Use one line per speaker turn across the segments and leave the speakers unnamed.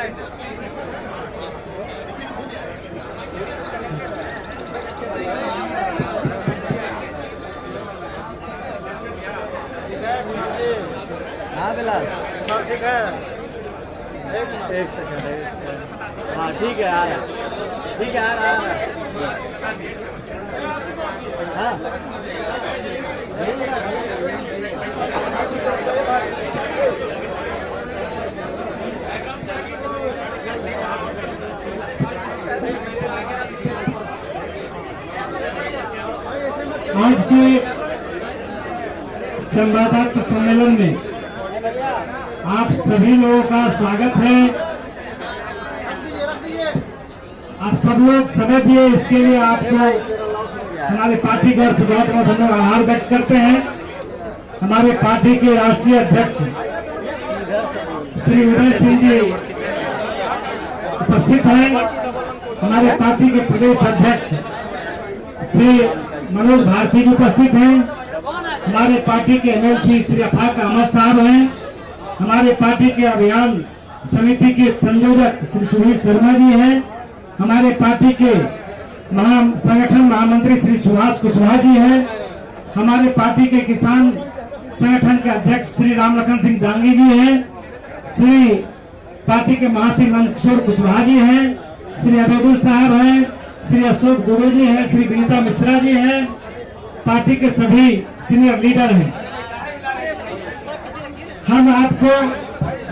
हाँ बिलाल
सब ठीक है।
एक सेकंड। हाँ ठीक है आ रहा है, ठीक है आ रहा है। हाँ
आज के संवाददाता सम्मेलन में आप सभी लोगों का स्वागत है। आप सब लोग समय दिए, इसके लिए आपको हमारे पार्टी की ओर से बहुत बहुत हम लोग आभार व्यक्त करते हैं। हमारे पार्टी के राष्ट्रीय अध्यक्ष श्री उदय सिंह जी उपस्थित हैं। हमारे पार्टी के प्रदेश अध्यक्ष श्री मनोज भारती जी उपस्थित हैं। हमारे पार्टी के एमएलसी श्री अफाक अहमद साहब हैं। हमारे पार्टी के अभियान समिति के संयोजक श्री सुधीर शर्मा जी हैं। हमारे पार्टी के संगठन महामंत्री श्री सुभाष कुशवाहा जी हैं। हमारे पार्टी के किसान संगठन के अध्यक्ष श्री रामलखन सिंह डांगी जी हैं। श्री पार्टी के महासचिव नंदकिशोर कुशवाहा जी हैं। श्री अबेदुल साहब हैं। श्री अशोक दुबे जी हैं। श्री विनीता मिश्रा जी हैं। पार्टी के सभी सीनियर लीडर हैं। हम आपको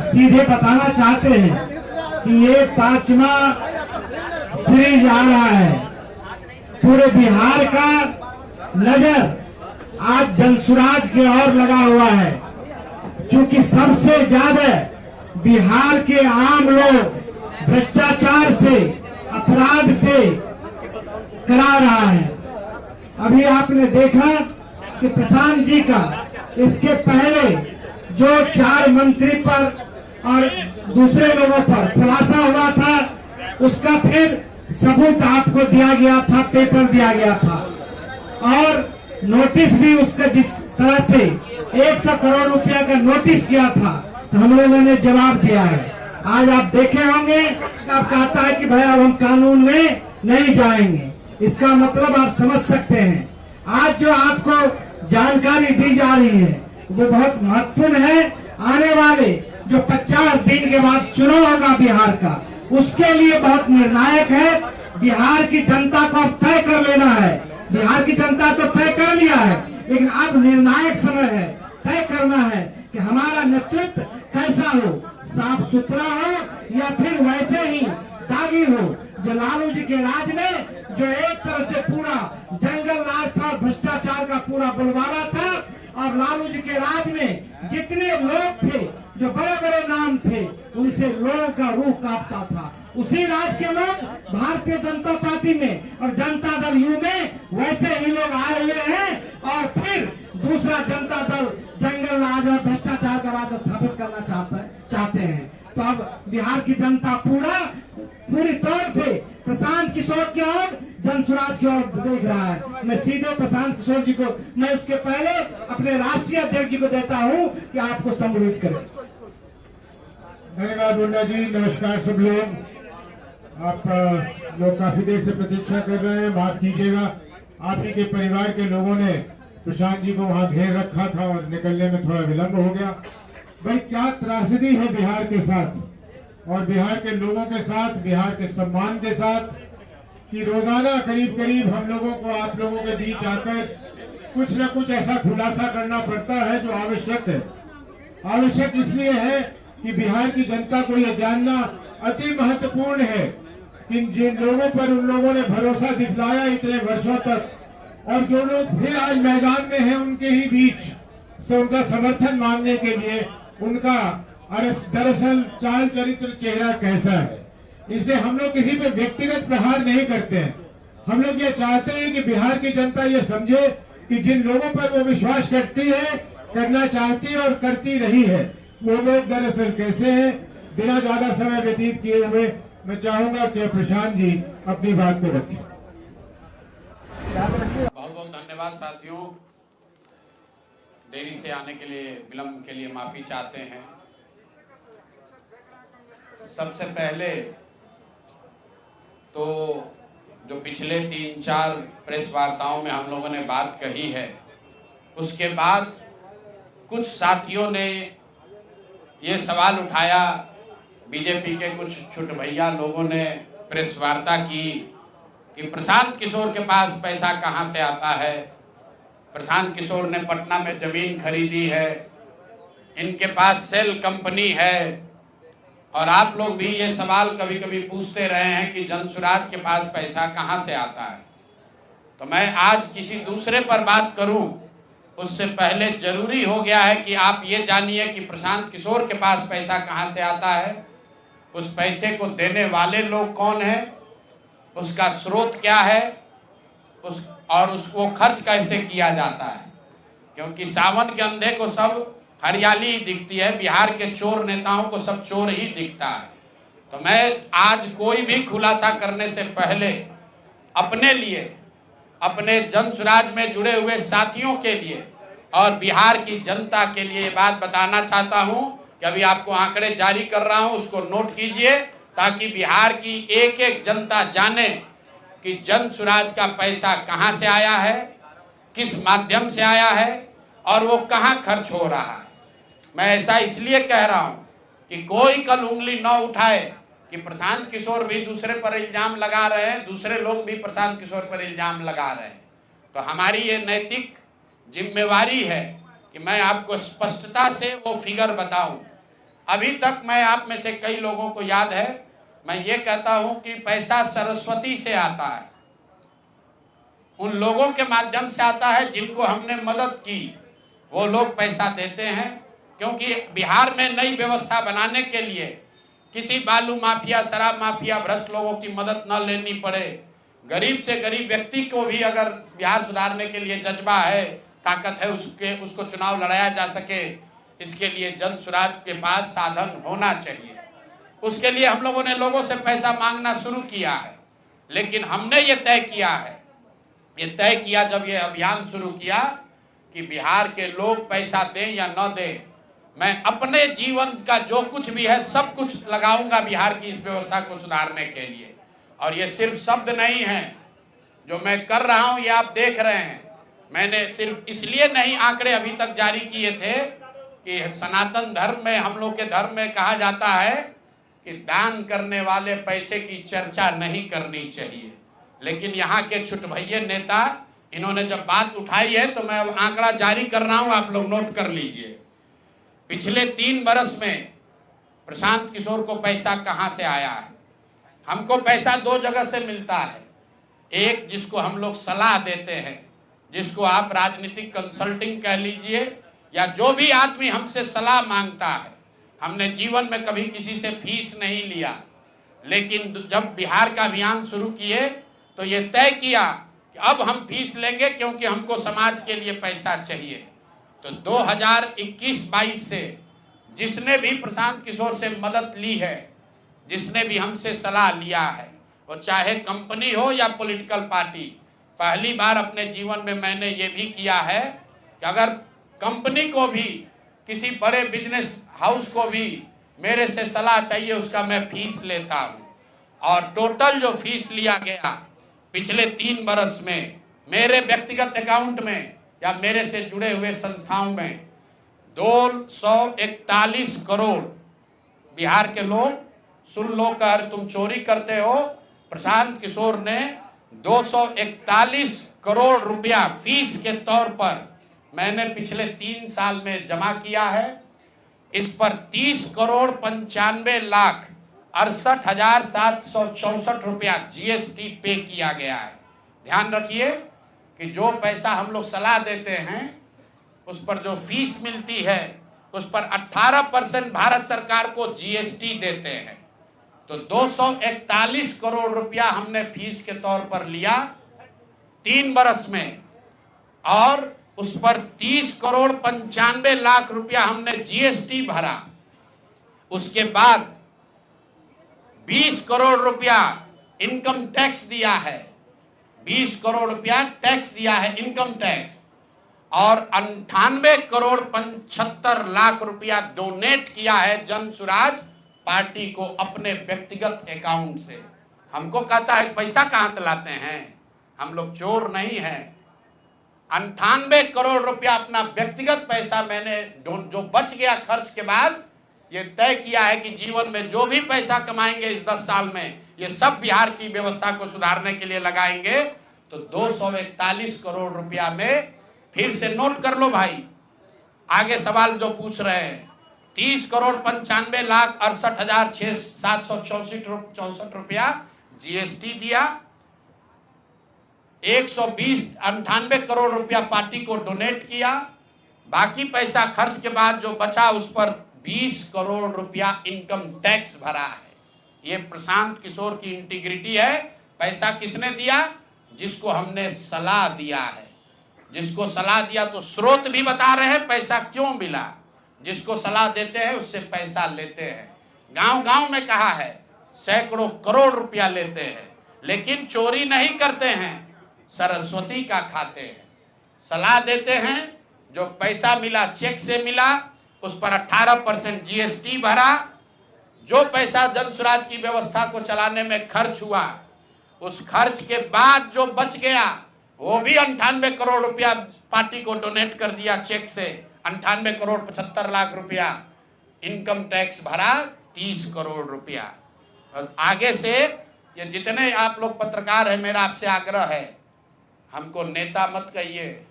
सीधे बताना चाहते हैं कि ये 5वां सीरीज आ रहा है। पूरे बिहार का नजर आज जनसुराज की ओर लगा हुआ है, क्योंकि सबसे ज्यादा बिहार के आम लोग भ्रष्टाचार से, अपराध से करा रहा है। अभी आपने देखा कि प्रशांत जी का इसके पहले जो 4 मंत्री पर और दूसरे लोगों पर खुलासा हुआ था, उसका फिर सबूत आपको दिया गया था, पेपर दिया गया था और नोटिस भी उसका जिस तरह से 100 करोड़ रुपया का नोटिस किया था, तो हम लोगों ने जवाब दिया है। आज आप देखे होंगे आप कहता है कि भाई अब हम कानून में नहीं जाएंगे। इसका मतलब आप समझ सकते हैं। आज जो आपको जानकारी दी जा रही है वो बहुत महत्वपूर्ण है। आने वाले जो 50 दिन के बाद चुनाव होगा बिहार का, उसके लिए बहुत निर्णायक है। बिहार की जनता को अब तय कर लेना है। बिहार की जनता तो तय कर लिया है, लेकिन अब निर्णायक समय है, तय करना है कि हमारा नेतृत्व कैसा हो, साफ सुथरा हो या फिर वैसे ही दागी हो। जो लालू जी के राज में जो एक तरह से पूरा जंगल राज था, भ्रष्टाचार का पूरा बुलवारा था, और लालू जी के राज में जितने लोग थे, जो बड़े बड़े नाम थे, उनसे लोगों का रूह कांपता था। उसी राज के लोग भारतीय जनता पार्टी में और जनता दल यू में वैसे ही लोग आए हुए हैं और फिर दूसरा जनता दल जंगल राज और भ्रष्टाचार का राज स्थापित करना चाहते हैं। तो अब बिहार की जनता पूरी तौर से प्रशांत किशोर की ओर, जनसुराज की ओर देख रहा है। मैं सीधे प्रशांत किशोर जी को, मैं उसके पहले अपने राष्ट्रीय अध्यक्ष जी को देता हूं कि आपको संबोधित करें।
धन्यवाद मुंडा जी। नमस्कार सब लोग। आप लोग काफी देर से प्रतीक्षा कर रहे हैं, माफ कीजिएगा। आप ही के परिवार के लोगों ने प्रशांत जी को वहां घेर रखा था और निकलने में थोड़ा विलंब हो गया। भाई क्या त्रासदी है बिहार के साथ और बिहार के लोगों के साथ, बिहार के सम्मान के साथ, कि रोजाना करीब करीब हम लोगों को आप लोगों के बीच आकर कुछ न कुछ ऐसा खुलासा करना पड़ता है जो आवश्यक है। आवश्यक इसलिए है कि बिहार की जनता को यह जानना अति महत्वपूर्ण है कि जिन लोगों पर उन लोगों ने भरोसा दिखलाया इतने वर्षों तक, और जो लोग फिर आज मैदान में हैं, उनके ही बीच से उनका समर्थन मांगने के लिए उनका दरअसल चाल चरित्र चेहरा कैसा है। इसलिए हम लोग किसी पे व्यक्तिगत प्रहार नहीं करते हैं। हम लोग ये चाहते हैं कि बिहार की जनता ये समझे कि जिन लोगों पर वो विश्वास करती है, करना चाहती है और करती रही है, वो लोग दरअसल कैसे हैं। बिना ज्यादा समय व्यतीत किए हुए मैं चाहूंगा कि प्रशांत जी अपनी बात को रखें।
बहुत बहुत धन्यवाद साथियों। देरी से आने के लिए, विलंब के लिए माफी चाहते हैं। सबसे पहले तो जो पिछले 3-4 प्रेस वार्ताओं में हम लोगों ने बात कही है, उसके बाद कुछ साथियों ने ये सवाल उठाया, बीजेपी के कुछ छुट भैया लोगों ने प्रेस वार्ता की कि प्रशांत किशोर के पास पैसा कहाँ से आता है। प्रशांत किशोर ने पटना में जमीन खरीदी है, इनके पास सेल कंपनी है, और आप लोग भी ये सवाल कभी कभी पूछते रहे हैं कि जनसुराज के पास पैसा कहाँ से आता है। तो मैं आज किसी दूसरे पर बात करूं उससे पहले जरूरी हो गया है कि आप ये जानिए कि प्रशांत किशोर के पास पैसा कहाँ से आता है, उस पैसे को देने वाले लोग कौन हैं, उसका स्रोत क्या है, उसको खर्च कैसे किया जाता है। क्योंकि सावन के अंधे को सब हरियाली ही दिखती है, बिहार के चोर नेताओं को सब चोर ही दिखता है। तो मैं आज कोई भी खुलासा करने से पहले अपने लिए, अपने जनसुराज में जुड़े हुए साथियों के लिए और बिहार की जनता के लिए ये बात बताना चाहता हूं कि अभी आपको आंकड़े जारी कर रहा हूं, उसको नोट कीजिए ताकि बिहार की एक एक जनता जाने कि जनसुराज का पैसा कहां से आया है, किस माध्यम से आया है और वो कहां खर्च हो रहा है। मैं ऐसा इसलिए कह रहा हूं कि कोई कल उंगली न उठाए कि प्रशांत किशोर भी दूसरे पर इल्जाम लगा रहे हैं, दूसरे लोग भी प्रशांत किशोर पर इल्जाम लगा रहे हैं। तो हमारी ये नैतिक जिम्मेवारी है कि मैं आपको स्पष्टता से वो फिगर बताऊं। अभी तक मैं आप में से कई लोगों को याद है, मैं ये कहता हूं कि पैसा सरस्वती से आता है, उन लोगों के माध्यम से आता है जिनको हमने मदद की, वो लोग पैसा देते हैं। क्योंकि बिहार में नई व्यवस्था बनाने के लिए किसी बालू माफिया, शराब माफिया, भ्रष्ट लोगों की मदद न लेनी पड़े, गरीब से गरीब व्यक्ति को भी अगर बिहार सुधारने के लिए जज्बा है, ताकत है, उसको चुनाव लड़ाया जा सके, इसके लिए जनसुराज के पास साधन होना चाहिए। उसके लिए हम लोगों ने लोगों से पैसा मांगना शुरू किया है, लेकिन हमने ये तय किया जब ये अभियान शुरू किया कि बिहार के लोग पैसा दें या न दें, मैं अपने जीवन का जो कुछ भी है सब कुछ लगाऊंगा बिहार की इस व्यवस्था को सुधारने के लिए। और ये सिर्फ शब्द नहीं है जो मैं कर रहा हूं, ये आप देख रहे हैं। मैंने सिर्फ इसलिए नहीं आंकड़े अभी तक जारी किए थे कि सनातन धर्म में, हम लोग के धर्म में कहा जाता है कि दान करने वाले पैसे की चर्चा नहीं करनी चाहिए। लेकिन यहाँ के छुट भैये नेता, इन्होंने जब बात उठाई है तो मैं आंकड़ा जारी कर रहा हूं, आप लोग नोट कर लीजिए। पिछले 3 बरस में प्रशांत किशोर को पैसा कहां से आया है। हमको पैसा 2 जगह से मिलता है। एक, जिसको हम लोग सलाह देते हैं, जिसको आप राजनीतिक कंसल्टिंग कह लीजिए, या जो भी आदमी हमसे सलाह मांगता है। हमने जीवन में कभी किसी से फीस नहीं लिया, लेकिन जब बिहार का अभियान शुरू किए तो ये तय किया कि अब हम फीस लेंगे क्योंकि हमको समाज के लिए पैसा चाहिए। तो 2021-22 से जिसने भी प्रशांत किशोर से मदद ली है, जिसने भी हमसे सलाह लिया है, वो चाहे कंपनी हो या पॉलिटिकल पार्टी, पहली बार अपने जीवन में मैंने ये भी किया है कि अगर कंपनी को भी, किसी बड़े बिजनेस हाउस को भी मेरे से सलाह चाहिए, उसका मैं फीस लेता हूँ। और टोटल जो फीस लिया गया पिछले 3 बरस में मेरे व्यक्तिगत अकाउंट में या मेरे से जुड़े हुए संस्थाओं में 241 करोड़। बिहार के लोग सुन लो, कर तुम चोरी करते हो, प्रशांत किशोर ने 241 करोड़ रुपया फीस के तौर पर मैंने पिछले 3 साल में जमा किया है। इस पर 30 करोड़ 95 लाख 68,764 रुपया जीएसटी पे किया गया है। ध्यान रखिए कि जो पैसा हम लोग सलाह देते हैं, उस पर जो फीस मिलती है, उस पर 18% भारत सरकार को जीएसटी देते हैं। तो 241 करोड़ रुपया हमने फीस के तौर पर लिया 3 बरस में, और उस पर 30 करोड़ 95 लाख रुपया हमने जीएसटी भरा। उसके बाद 20 करोड़ रुपया इनकम टैक्स दिया है, 20 करोड़ रुपया टैक्स दिया है, इनकम टैक्स, और 98 करोड़ 75 लाख रुपया डोनेट किया है जनसुराज पार्टी को अपने व्यक्तिगत अकाउंट से। हमको कहता है पैसा कहां से लाते हैं, हम लोग चोर नहीं हैं। 98 करोड़ रुपया अपना व्यक्तिगत पैसा मैंने जो बच गया खर्च के बाद ये तय किया है कि जीवन में जो भी पैसा कमाएंगे इस 10 साल में ये सब बिहार की व्यवस्था को सुधारने के लिए लगाएंगे। तो 241 करोड़ रुपया में फिर से नोट कर लो भाई, आगे सवाल जो पूछ रहे हैं, 30 करोड़ 95 लाख 68,764 रुपया जीएसटी दिया, 198 करोड़ रुपया पार्टी को डोनेट किया, बाकी पैसा खर्च के बाद जो बचा उस पर 20 करोड़ रुपया इनकम टैक्स भरा है। ये प्रशांत किशोर की इंटीग्रिटी है। पैसा किसने दिया? जिसको हमने सलाह दिया है। जिसको सलाह दिया तो स्रोत भी बता रहे हैं पैसा क्यों मिला। जिसको सलाह देते हैं उससे पैसा लेते हैं। गांव गांव में कहा है सैकड़ों करोड़ रुपया लेते हैं, लेकिन चोरी नहीं करते हैं, सरस्वती का खाते हैं। सलाह देते हैं, जो पैसा मिला चेक से मिला, उस पर 18% जीएसटी भरा, जो पैसा जन स्वराज की व्यवस्था को चलाने में खर्च हुआ उस खर्च के बाद जो बच गया वो भी 98 करोड़ रुपया पार्टी को डोनेट कर दिया चेक से। 98 करोड़ 75 लाख रुपया इनकम टैक्स भरा, 30 करोड़ रुपया। और आगे से ये जितने आप लोग पत्रकार हैं, मेरा आपसे आग्रह है, हमको नेता मत कहिए।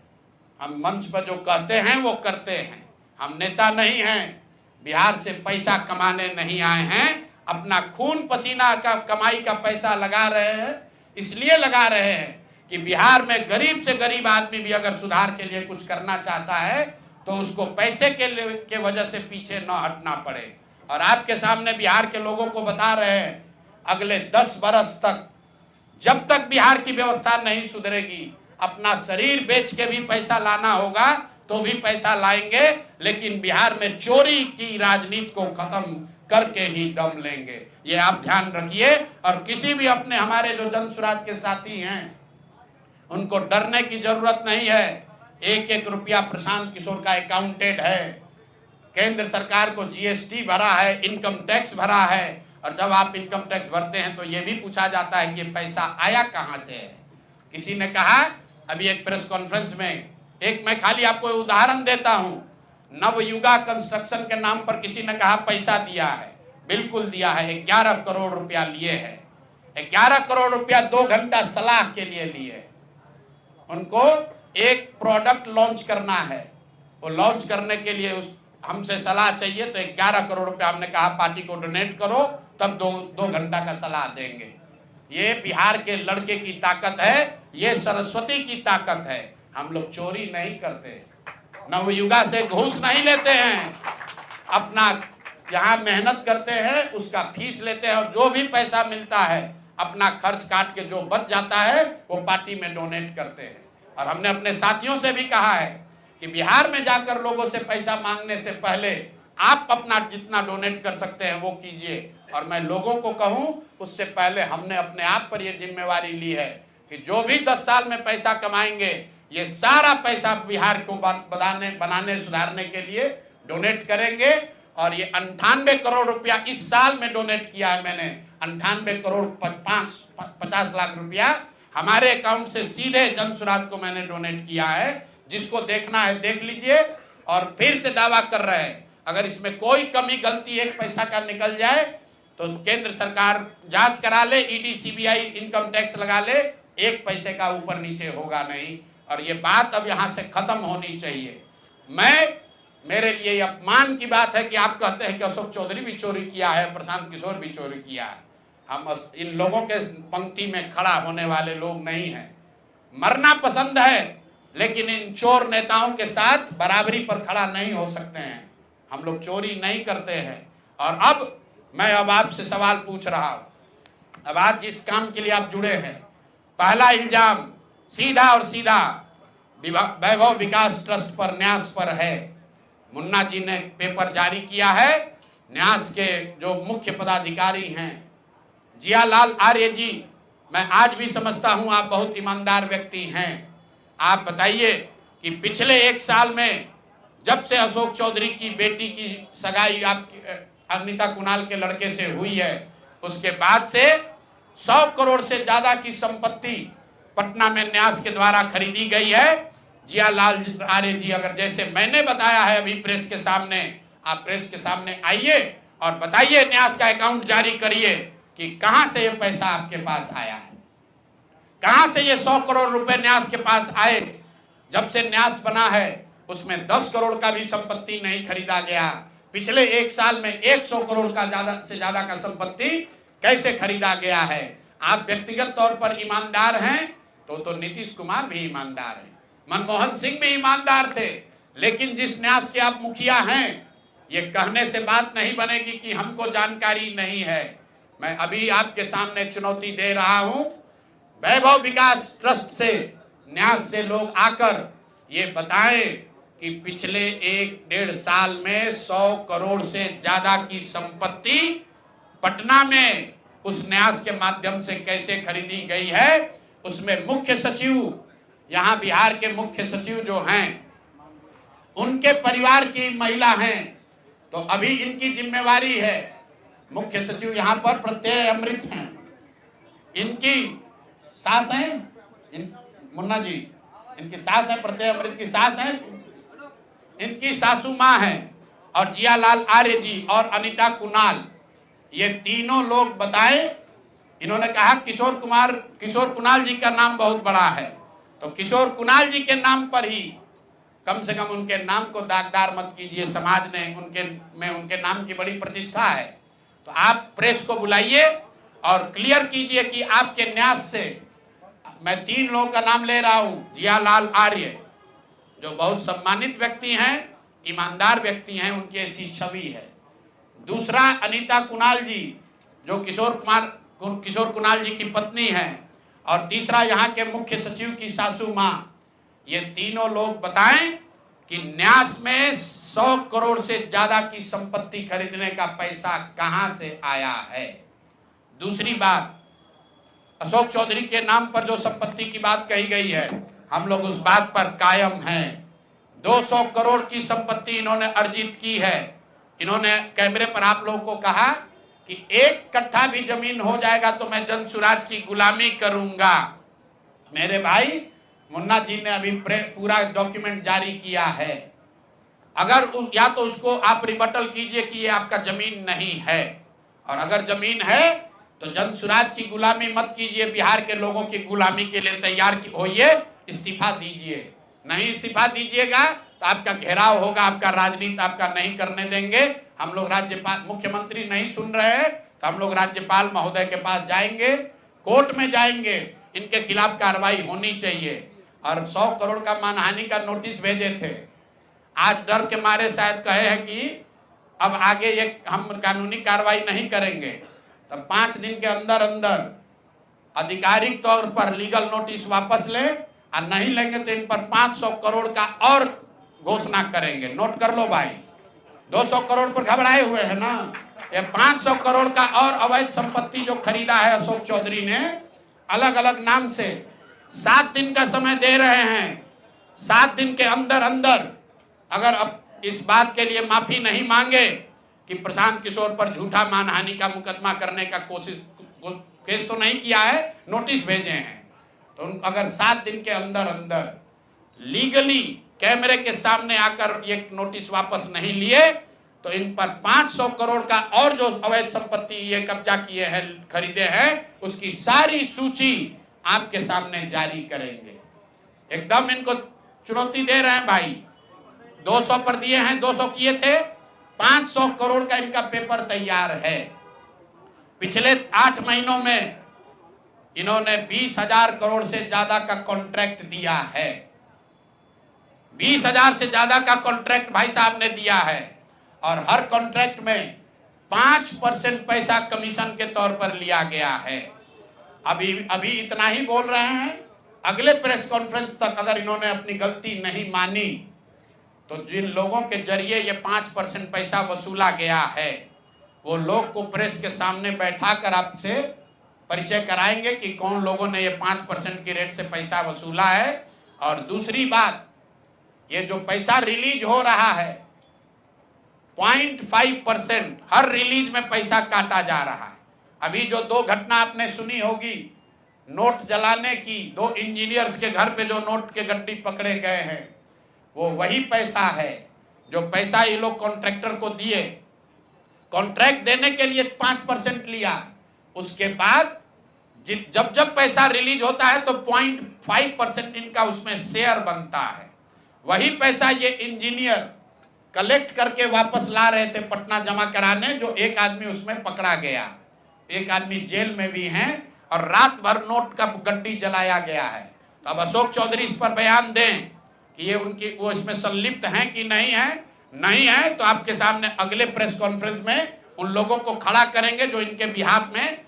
हम मंच पर जो कहते हैं वो करते हैं। हम नेता नहीं हैं, बिहार से पैसा कमाने नहीं आए हैं। अपना खून पसीना का कमाई का पैसा लगा रहे हैं, इसलिए लगा रहे हैं कि बिहार में गरीब से गरीब आदमी भी अगर सुधार के लिए कुछ करना चाहता है तो उसको पैसे के वजह से पीछे न हटना पड़े। और आपके सामने बिहार के लोगों को बता रहे हैं, अगले 10 बरस तक जब तक बिहार की व्यवस्था नहीं सुधरेगी, अपना शरीर बेच के भी पैसा लाना होगा तो भी पैसा लाएंगे, लेकिन बिहार में चोरी की राजनीति को खत्म करके ही दम लेंगे। ये आप ध्यान रखिए। और किसी भी अपने हमारे जो जन स्वराज के साथी हैं उनको डरने की जरूरत नहीं है। 1-1 रुपया प्रशांत किशोर का अकाउंटेड है। केंद्र सरकार को जीएसटी भरा है, इनकम टैक्स भरा है। और जब आप इनकम टैक्स भरते हैं तो ये भी पूछा जाता है कि ये पैसा आया कहां से है। किसी ने कहा अभी एक प्रेस कॉन्फ्रेंस में, एक मैं खाली आपको उदाहरण देता हूं, नवयुगा कंस्ट्रक्शन के नाम पर किसी ने कहा पैसा दिया है। बिल्कुल दिया है, 11 करोड़ रुपया लिए है। 11 करोड़ रुपया 2 घंटा सलाह के लिए लिए। उनको एक प्रोडक्ट लॉन्च करना है, वो लॉन्च करने के लिए हमसे सलाह चाहिए, तो 11 करोड़ रुपया हमने कहा पार्टी को डोनेट करो, तब 2 घंटा का सलाह देंगे। ये बिहार के लड़के की ताकत है, ये सरस्वती की ताकत है। हम लोग चोरी नहीं करते, नवयुगा से घूस नहीं लेते हैं, अपना यहाँ मेहनत करते हैं, उसका फीस लेते हैं, और जो भी पैसा मिलता है अपना खर्च काट के जो बच जाता है वो पार्टी में डोनेट करते हैं। और हमने अपने साथियों से भी कहा है कि बिहार में जाकर लोगों से पैसा मांगने से पहले आप अपना जितना डोनेट कर सकते हैं वो कीजिए। और मैं लोगों को कहूं, उससे पहले हमने अपने आप पर यह जिम्मेवारी ली है कि जो भी 10 साल में पैसा कमाएंगे ये सारा पैसा बिहार को बनाने सुधारने के लिए डोनेट करेंगे। और ये 98 करोड़ रुपया इस साल में डोनेट किया है मैंने। 98 करोड़ 50 लाख रुपया हमारे अकाउंट से सीधे जन स्वराज को मैंने डोनेट किया है। जिसको देखना है देख लीजिए। और फिर से दावा कर रहे हैं, अगर इसमें कोई कमी गलती 1 पैसा का निकल जाए तो केंद्र सरकार जांच करा ले, ईडी सीबीआई इनकम टैक्स लगा ले, 1 पैसे का ऊपर नीचे होगा नहीं। और ये बात अब यहाँ से खत्म होनी चाहिए। मेरे लिए अपमान की बात है कि आप कहते हैं कि अशोक चौधरी भी चोरी किया है, प्रशांत किशोर भी चोरी किया है। हम इन लोगों के पंक्ति में खड़ा होने वाले लोग नहीं हैं। मरना पसंद है, लेकिन इन चोर नेताओं के साथ बराबरी पर खड़ा नहीं हो सकते हैं। हम लोग चोरी नहीं करते हैं। और अब मैं आपसे सवाल पूछ रहा हूं। अब आज जिस काम के लिए आप जुड़े हैं, पहला इल्जाम सीधा और सीधा वैभव विकास ट्रस्ट पर, न्यास पर है। मुन्ना जी ने पेपर जारी किया है। न्यास के जो मुख्य पदाधिकारी हैं जियालाल आर्य जी, मैं आज भी समझता हूं आप बहुत ईमानदार व्यक्ति हैं। आप बताइए कि पिछले 1 साल में जब से अशोक चौधरी की बेटी की सगाई अग्निता कुणाल के लड़के से हुई है, उसके बाद से 100 करोड़ से ज्यादा की संपत्ति पटना में न्यास के द्वारा खरीदी गई है। जियालाल आर्य जी, अगर जैसे मैंने बताया है अभी प्रेस के सामने, आप प्रेस के सामने आइए और बताइए, न्यास का अकाउंट जारी करिए कि कहां से ये पैसा आपके पास आया है, कहां से ये 100 करोड़ रुपए न्यास के पास आए। जब से न्यास बना है उसमें 10 करोड़ का भी संपत्ति नहीं खरीदा गया। पिछले 1 साल में 100 करोड़ का ज्यादा से ज्यादा का संपत्ति कैसे खरीदा गया है। आप व्यक्तिगत तौर पर ईमानदार हैं तो नीतीश कुमार भी ईमानदार हैं, मनमोहन सिंह भी ईमानदार थे, लेकिन जिस न्यास के आप मुखिया हैं, ये कहने से बात नहीं बनेगी कि हमको जानकारी नहीं है। मैं अभी आपके सामने चुनौती दे रहा हूं, वैभव विकास ट्रस्ट से न्यास से लोग आकर ये बताएं कि पिछले 1-1.5 साल में 100 करोड़ से ज्यादा की संपत्ति पटना में उस न्यास के माध्यम से कैसे खरीदी गई है। उसमें मुख्य सचिव, यहाँ बिहार के मुख्य सचिव जो हैं, उनके परिवार की महिला हैं, तो अभी इनकी जिम्मेवारी है। मुख्य सचिव यहाँ पर प्रत्यय अमृत हैं, इनकी सास हैं, मुन्ना जी इनकी सास है, प्रत्यय अमृत की सास है, इनकी सासू माँ है, और जियालाल आर्य जी और अनिता कुणाल, ये तीनों लोग बताएं। इन्होंने कहा किशोर कुणाल जी का नाम बहुत बड़ा है, तो किशोर कुणाल जी के नाम पर ही कम से कम उनके नाम को दागदार मत कीजिए। समाज ने उनके नाम की बड़ी प्रतिष्ठा है, तो आप प्रेस को बुलाइए और क्लियर कीजिए कि आपके न्यास से, मैं 3 लोगों का नाम ले रहा हूं, जियालाल आर्य जो बहुत सम्मानित व्यक्ति हैं, ईमानदार व्यक्ति हैं, उनकी ऐसी छवि है। दूसरा अनीता कुणाल जी जो किशोर कुणाल जी की पत्नी है, और तीसरा यहाँ के मुख्य सचिव की सासू माँ। ये तीनों लोग बताएं कि न्यास में 100 करोड़ से ज्यादा की संपत्ति खरीदने का पैसा कहां से आया है। दूसरी बात, अशोक चौधरी के नाम पर जो संपत्ति की बात कही गई है, हम लोग उस बात पर कायम हैं। 200 करोड़ की संपत्ति इन्होंने अर्जित की है। इन्होंने कैमरे पर आप लोगों को कहा कि 1 कट्ठा भी जमीन हो जाएगा तो मैं जन सुराज की गुलामी करूंगा। मेरे भाई मुन्ना जी ने अभी पूरा डॉक्यूमेंट जारी किया है। अगर या तो उसको आप रिबटल कीजिए कि ये आपका जमीन नहीं है, और अगर जमीन है तो जन सुराज की गुलामी मत कीजिए, बिहार के लोगों की गुलामी के लिए तैयार होइए, इस्तीफा दीजिए। नहीं इस्तीफा दीजिएगा तो आपका घेराव होगा, आपका राजनीति आपका नहीं करने देंगे। हम लोग राज्यपाल, मुख्यमंत्री नहीं सुन रहे हैं तो हम लोग राज्यपाल महोदय के पास जाएंगे, कोर्ट में जाएंगे, इनके खिलाफ कार्रवाई होनी चाहिए। और 100 करोड़ का मानहानि का नोटिस भेजे थे, आज डर के मारे शायद कहे हैं कि अब आगे ये हम कानूनी कार्रवाई नहीं करेंगे, तो 5 दिन के अंदर अंदर आधिकारिक तौर पर लीगल नोटिस वापस लें, और नहीं लेंगे तो इन पर 500 करोड़ का और घोषणा करेंगे। नोट कर लो भाई, 200 करोड़ पर घबराए हुए हैं ना, ये 500 करोड़ का और अवैध संपत्ति जो खरीदा है अशोक चौधरी ने अलग अलग नाम से, 7 दिन का समय दे रहे हैं। 7 दिन के अंदर अंदर अगर अब इस बात के लिए माफी नहीं मांगे कि प्रशांत किशोर पर झूठा मानहानि का मुकदमा करने का केस तो नहीं किया है, नोटिस भेजे हैं, तो अगर 7 दिन के अंदर अंदर लीगली कैमरे के सामने आकर ये नोटिस वापस नहीं लिए तो इन पर 500 करोड़ का और जो अवैध संपत्ति ये कब्जा किए हैं, खरीदे हैं, उसकी सारी सूची आपके सामने जारी करेंगे। एकदम इनको चुनौती दे रहे हैं भाई। 200 पर दिए हैं, 200 किए थे, 500 करोड़ का इनका पेपर तैयार है। पिछले 8 महीनों में इन्होंने 20,000 करोड़ से ज्यादा का कॉन्ट्रैक्ट दिया है। 20,000 से ज्यादा का कॉन्ट्रैक्ट भाई साहब ने दिया है, और हर कॉन्ट्रैक्ट में 5% पैसा कमीशन के तौर पर लिया गया है। अभी इतना ही बोल रहे हैं, अगले प्रेस कॉन्फ्रेंस तक अगर इन्होंने अपनी गलती नहीं मानी तो जिन लोगों के जरिए ये 5% पैसा वसूला गया है, वो लोग को प्रेस के सामने बैठाकर आपसे परिचय कराएंगे कि कौन लोगों ने ये 5% की रेट से पैसा वसूला है। और दूसरी बात, ये जो पैसा रिलीज हो रहा है 0.5% हर रिलीज में पैसा काटा जा रहा है। अभी जो 2 घटना आपने सुनी होगी नोट जलाने की, 2 इंजीनियर्स के घर पे जो नोट के गड्डी पकड़े गए हैं, वो वही पैसा है जो पैसा ये लोग कॉन्ट्रैक्टर को दिए। कॉन्ट्रैक्ट देने के लिए 5% लिया, उसके बाद जब जब पैसा रिलीज होता है तो 0.5% इनका उसमें शेयर बनता है। वही पैसा ये इंजीनियर कलेक्ट करके वापस ला रहे थे पटना जमा कराने, जो एक आदमी उसमें पकड़ा गया, एक आदमी जेल में भी है और रात भर नोट का गड्डी जलाया गया है। तो अब अशोक चौधरी इस पर बयान दें कि ये उनकी वो इसमें संलिप्त हैं कि नहीं है। नहीं है तो आपके सामने अगले प्रेस कॉन्फ्रेंस में उन लोगों को खड़ा करेंगे जो इनके बिहाफ में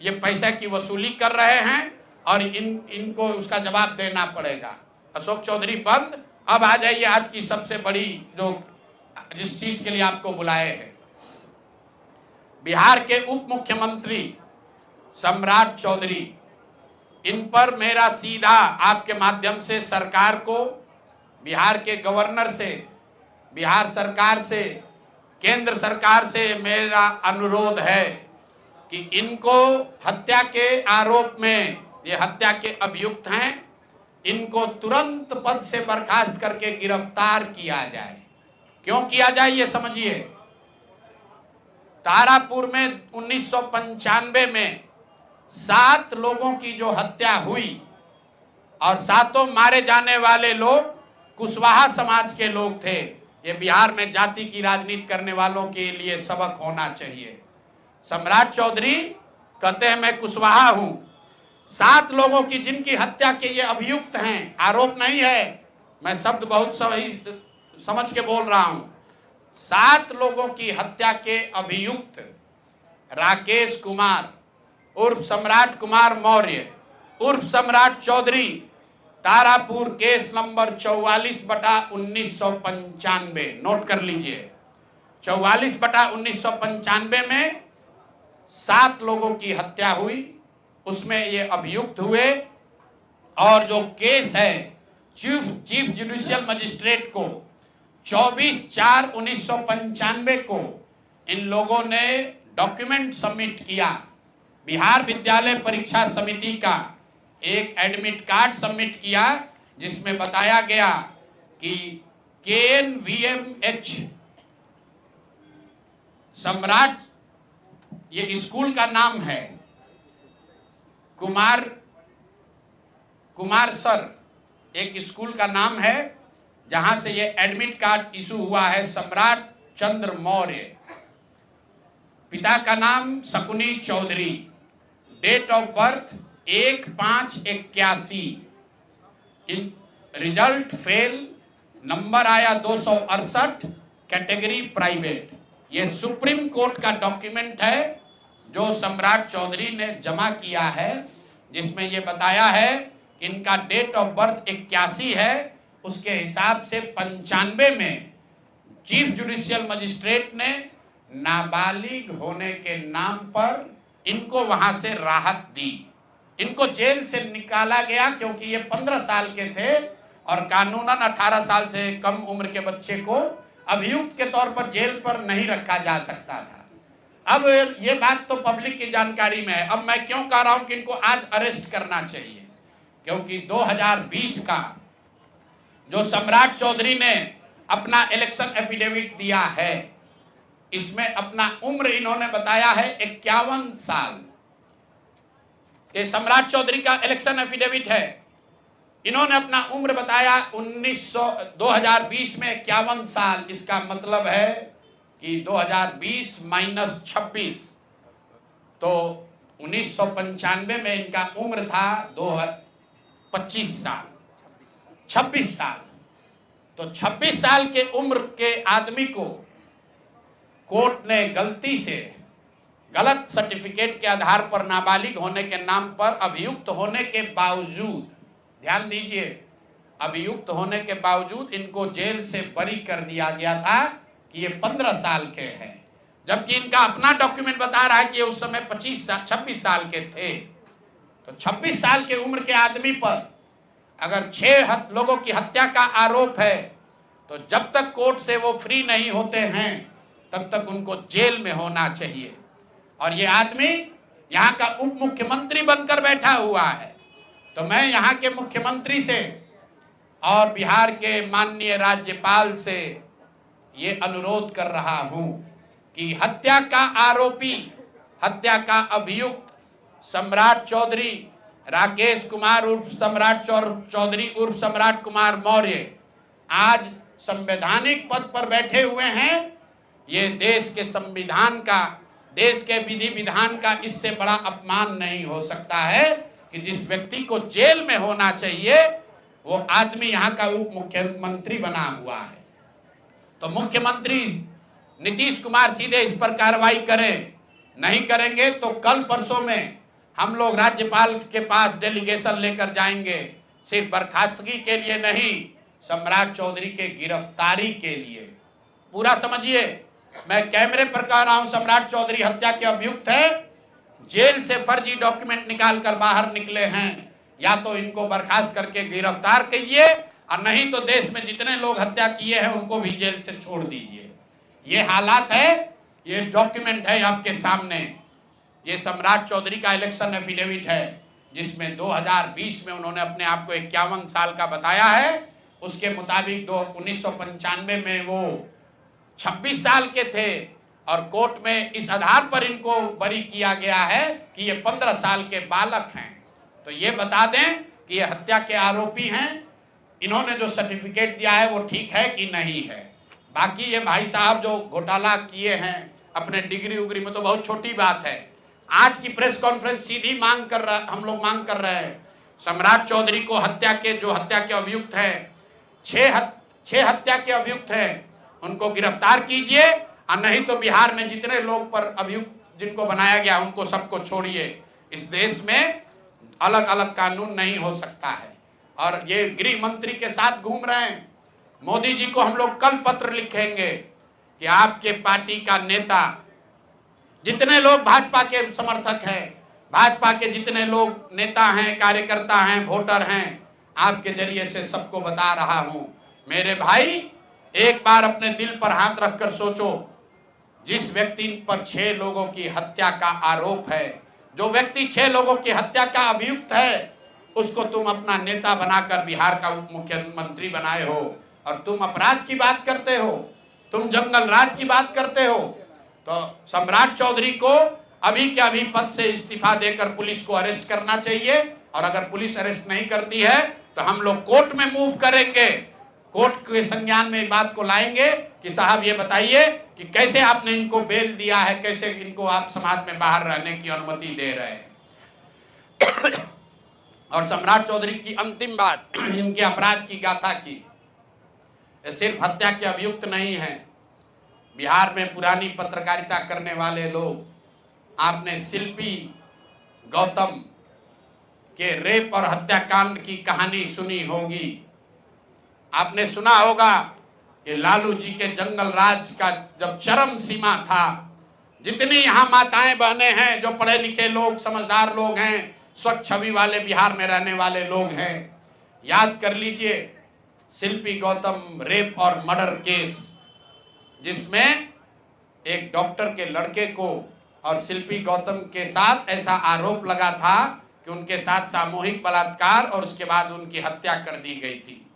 ये पैसे की वसूली कर रहे हैं और इनको उसका जवाब देना पड़ेगा। अशोक चौधरी बंद। अब आ जाइए आज की सबसे बड़ी जिस चीज के लिए आपको बुलाए हैं। बिहार के उप मुख्यमंत्री सम्राट चौधरी, इन पर मेरा सीधा आपके माध्यम से सरकार को, बिहार के गवर्नर से, बिहार सरकार से, केंद्र सरकार से मेरा अनुरोध है कि इनको हत्या के आरोप में, ये हत्या के अभियुक्त हैं, इनको तुरंत पद से बर्खास्त करके गिरफ्तार किया जाए। क्यों किया जाए ये समझिए। तारापुर में 1995 में 7 लोगों की जो हत्या हुई और 7 मारे जाने वाले लोग कुशवाहा समाज के लोग थे। ये बिहार में जाति की राजनीति करने वालों के लिए सबक होना चाहिए। सम्राट चौधरी कहते हैं मैं कुशवाहा हूं। 7 लोगों की जिनकी हत्या के ये अभियुक्त हैं, आरोप नहीं है, मैं शब्द बहुत सही समझ के बोल रहा हूं। 7 लोगों की हत्या के अभियुक्त राकेश कुमार उर्फ सम्राट कुमार मौर्य उर्फ Samrat Chaudhary, Tarapur case number 44/1995, note कर लीजिए। 44/1995 में 7 लोगों की हत्या हुई, उसमें ये अभियुक्त हुए और जो केस है चीफ जुडिशियल मजिस्ट्रेट को 24/4/1995 को इन लोगों ने डॉक्यूमेंट सबमिट किया। बिहार विद्यालय परीक्षा समिति का एक एडमिट कार्ड सबमिट किया जिसमें बताया गया कि KNVMH सम्राट, ये स्कूल का नाम है, कुमार सर एक स्कूल का नाम है जहां से ये एडमिट कार्ड इशू हुआ है। सम्राट चंद्र मौर्य, पिता का नाम Shakuni Chaudhary, date of birth 1/5/81, result fail, number आया 268, कैटेगरी प्राइवेट। ये सुप्रीम कोर्ट का डॉक्यूमेंट है जो सम्राट चौधरी ने जमा किया है, जिसमें ये बताया है कि इनका डेट ऑफ बर्थ 81 है, उसके हिसाब से 95 में चीफ जुडिशियल मजिस्ट्रेट ने नाबालिग होने के नाम पर इनको वहां से राहत दी। इनको जेल से निकाला गया क्योंकि ये 15 साल के थे और कानूनन 18 साल से कम उम्र के बच्चे को अभियुक्त के तौर पर जेल पर नहीं रखा जा सकता था। अब ये बात तो पब्लिक की जानकारी में है। अब मैं क्यों कह रहा हूं कि इनको आज अरेस्ट करना चाहिए, क्योंकि 2020 का जो सम्राट चौधरी ने अपना इलेक्शन एफिडेविट दिया है, इसमें अपना उम्र इन्होंने बताया है 51 साल। ये सम्राट चौधरी का इलेक्शन एफिडेविट है। इन्होंने अपना उम्र बताया 2020 में 51 साल। इसका मतलब है कि 2020 - 26, तो 1995 में इनका उम्र था 25 साल, 26 साल। तो 26 साल के उम्र के आदमी को कोर्ट ने गलती से गलत सर्टिफिकेट के आधार पर नाबालिग होने के नाम पर अभियुक्त होने के बावजूद, ध्यान दीजिए, अभियुक्त होने के बावजूद इनको जेल से बरी कर दिया गया था कि ये 15 साल के हैं, जबकि इनका अपना डॉक्यूमेंट बता रहा है कि ये उस समय 26 साल के थे। तो 26 साल के उम्र के आदमी पर अगर 6 लोगों की हत्या का आरोप है तो जब तक कोर्ट से वो फ्री नहीं होते हैं तब तक उनको जेल में होना चाहिए। और ये आदमी यहाँ का उप मुख्यमंत्री बनकर बैठा हुआ है। तो मैं यहाँ के मुख्यमंत्री से और बिहार के माननीय राज्यपाल से ये अनुरोध कर रहा हूँ कि हत्या का आरोपी, हत्या का अभियुक्त सम्राट चौधरी, राकेश कुमार उर्फ सम्राट चौधरी उर्फ सम्राट कुमार मौर्य आज संवैधानिक पद पर बैठे हुए हैं। ये देश के संविधान का, देश के विधि विधान का इससे बड़ा अपमान नहीं हो सकता है कि जिस व्यक्ति को जेल में होना चाहिए वो आदमी यहाँ का उप मुख्यमंत्री बना हुआ है। तो मुख्यमंत्री नीतीश कुमार सीधे इस पर कार्रवाई करें, नहीं करेंगे तो कल परसों में हम लोग राज्यपाल के पास डेलीगेशन लेकर जाएंगे, सिर्फ बर्खास्तगी के लिए नहीं, सम्राट चौधरी के गिरफ्तारी के लिए। पूरा समझिए, मैं कैमरे पर कह रहा हूं, सम्राट चौधरी हत्या के अभियुक्त है, जेल से फर्जी डॉक्यूमेंट निकाल कर बाहर निकले हैं। या तो इनको बर्खास्त करके गिरफ्तार कीजिए और नहीं तो देश में जितने लोग हत्या किए हैं उनको भी जेल से छोड़ दीजिए। ये हालात है, ये डॉक्यूमेंट है आपके सामने। ये सम्राट चौधरी का इलेक्शन एफिडेविट है जिसमें 2020 में उन्होंने अपने आप को 51 साल का बताया है। उसके मुताबिक 1995 में वो 26 साल के थे और कोर्ट में इस आधार पर इनको बरी किया गया है कि ये 15 साल के बालक हैं। तो ये बता दें कि ये हत्या के आरोपी हैं। इन्होंने जो सर्टिफिकेट दिया है वो ठीक है कि नहीं है। बाकी ये भाई साहब जो घोटाला किए हैं अपने डिग्री उग्री में तो बहुत छोटी बात है। आज की प्रेस कॉन्फ्रेंस सीधी हम लोग मांग कर रहे हैं, सम्राट चौधरी को हत्या के अभियुक्त है, 6 हत्या के अभियुक्त हैं, उनको गिरफ्तार कीजिए और नहीं तो बिहार में जितने लोग पर अभियुक्त जिनको बनाया गया उनको सबको छोड़िए। इस देश में अलग अलग कानून नहीं हो सकता है। और ये गृह मंत्री के साथ घूम रहे हैं। मोदी जी को हम लोग कल पत्र लिखेंगे कि आपके पार्टी का नेता, जितने लोग भाजपा के समर्थक हैं, भाजपा के जितने लोग नेता हैं, कार्यकर्ता हैं, वोटर हैं, आपके जरिए से सबको बता रहा हूं, मेरे भाई एक बार अपने दिल पर हाथ रखकर सोचो, जिस व्यक्ति पर 6 लोगों की हत्या का आरोप है, जो व्यक्ति 6 लोगों की हत्या का अभियुक्त है, उसको तुम अपना नेता बनाकर बिहार का उप मुख्यमंत्री बनाए हो और तुम अपराध की बात करते हो, तुम जंगल राज की बात करते हो। तो सम्राट चौधरी को अभी के अभी पद से इस्तीफा देकर पुलिस को अरेस्ट करना चाहिए और अगर पुलिस अरेस्ट नहीं करती है तो हम लोग कोर्ट में मूव करेंगे, कोर्ट के संज्ञान में बात को लाएंगे कि साहब ये बताइए कि कैसे आपने इनको बेल दिया है, कैसे इनको आप समाज में बाहर रहने की अनुमति दे रहे हैं। और सम्राट चौधरी की अंतिम बात, इनके अपराध की गाथा की, सिर्फ हत्या के अभियुक्त नहीं है। बिहार में पुरानी पत्रकारिता करने वाले लोग, आपने शिल्पी गौतम के रेप और हत्याकांड की कहानी सुनी होगी। आपने सुना होगा कि लालू जी के जंगल राज का जब चरम सीमा था, जितनी यहाँ माताएं बहनें हैं, जो पढ़े लिखे लोग, समझदार लोग हैं, स्वच्छ छवि वाले बिहार में रहने वाले लोग हैं, याद कर लीजिए शिल्पी गौतम रेप और मर्डर केस, जिसमें एक डॉक्टर के लड़के को और शिल्पी गौतम के साथ ऐसा आरोप लगा था कि उनके साथ सामूहिक बलात्कार और उसके बाद उनकी हत्या कर दी गई थी।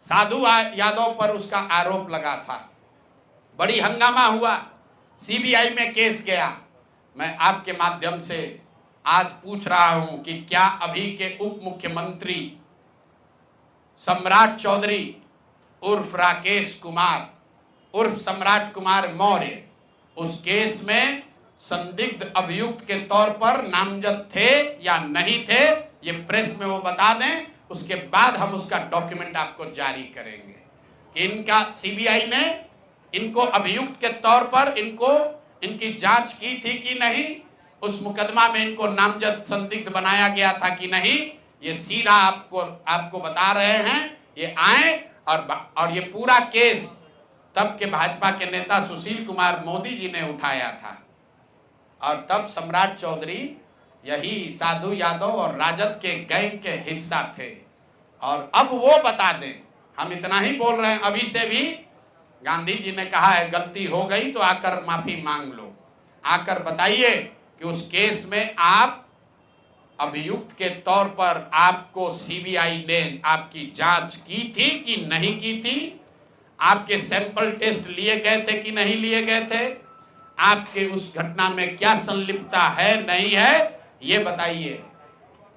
साधु यादव पर उसका आरोप लगा था, बड़ी हंगामा हुआ, सीबीआई में केस गया। मैं आपके माध्यम से आज पूछ रहा हूं कि क्या अभी के उप मुख्यमंत्री सम्राट चौधरी उर्फ राकेश कुमार उर्फ सम्राट कुमार मौर्य उस केस में संदिग्ध अभियुक्त के तौर पर नामजद थे या नहीं थे, ये प्रेस में वो बता दें, उसके बाद हम उसका डॉक्यूमेंट आपको जारी करेंगे कि इनका सीबीआई ने इनको अभियुक्त के तौर पर इनकी जांच की थी कि नहीं, उस मुकदमा में इनको नामजद संदिग्ध बनाया गया था कि नहीं। ये सीधा आपको बता रहे हैं। ये आए और ये पूरा केस तब के भाजपा के नेता सुशील कुमार मोदी जी ने उठाया था और तब सम्राट चौधरी यही साधु यादव और राजद के गैंग के हिस्सा थे। और अब वो बता दें, हम इतना ही बोल रहे हैं। अभी से भी गांधी जी ने कहा है गलती हो गई तो आकर माफी मांग लो, आकर बताइए कि उस केस में आप अभियुक्त के तौर पर आपको सीबीआई ने आपकी जांच की थी कि नहीं की थी, आपके सैंपल टेस्ट लिए गए थे कि नहीं लिए गए थे, आपके उस घटना में क्या संलिप्तता है नहीं है, ये बताइए।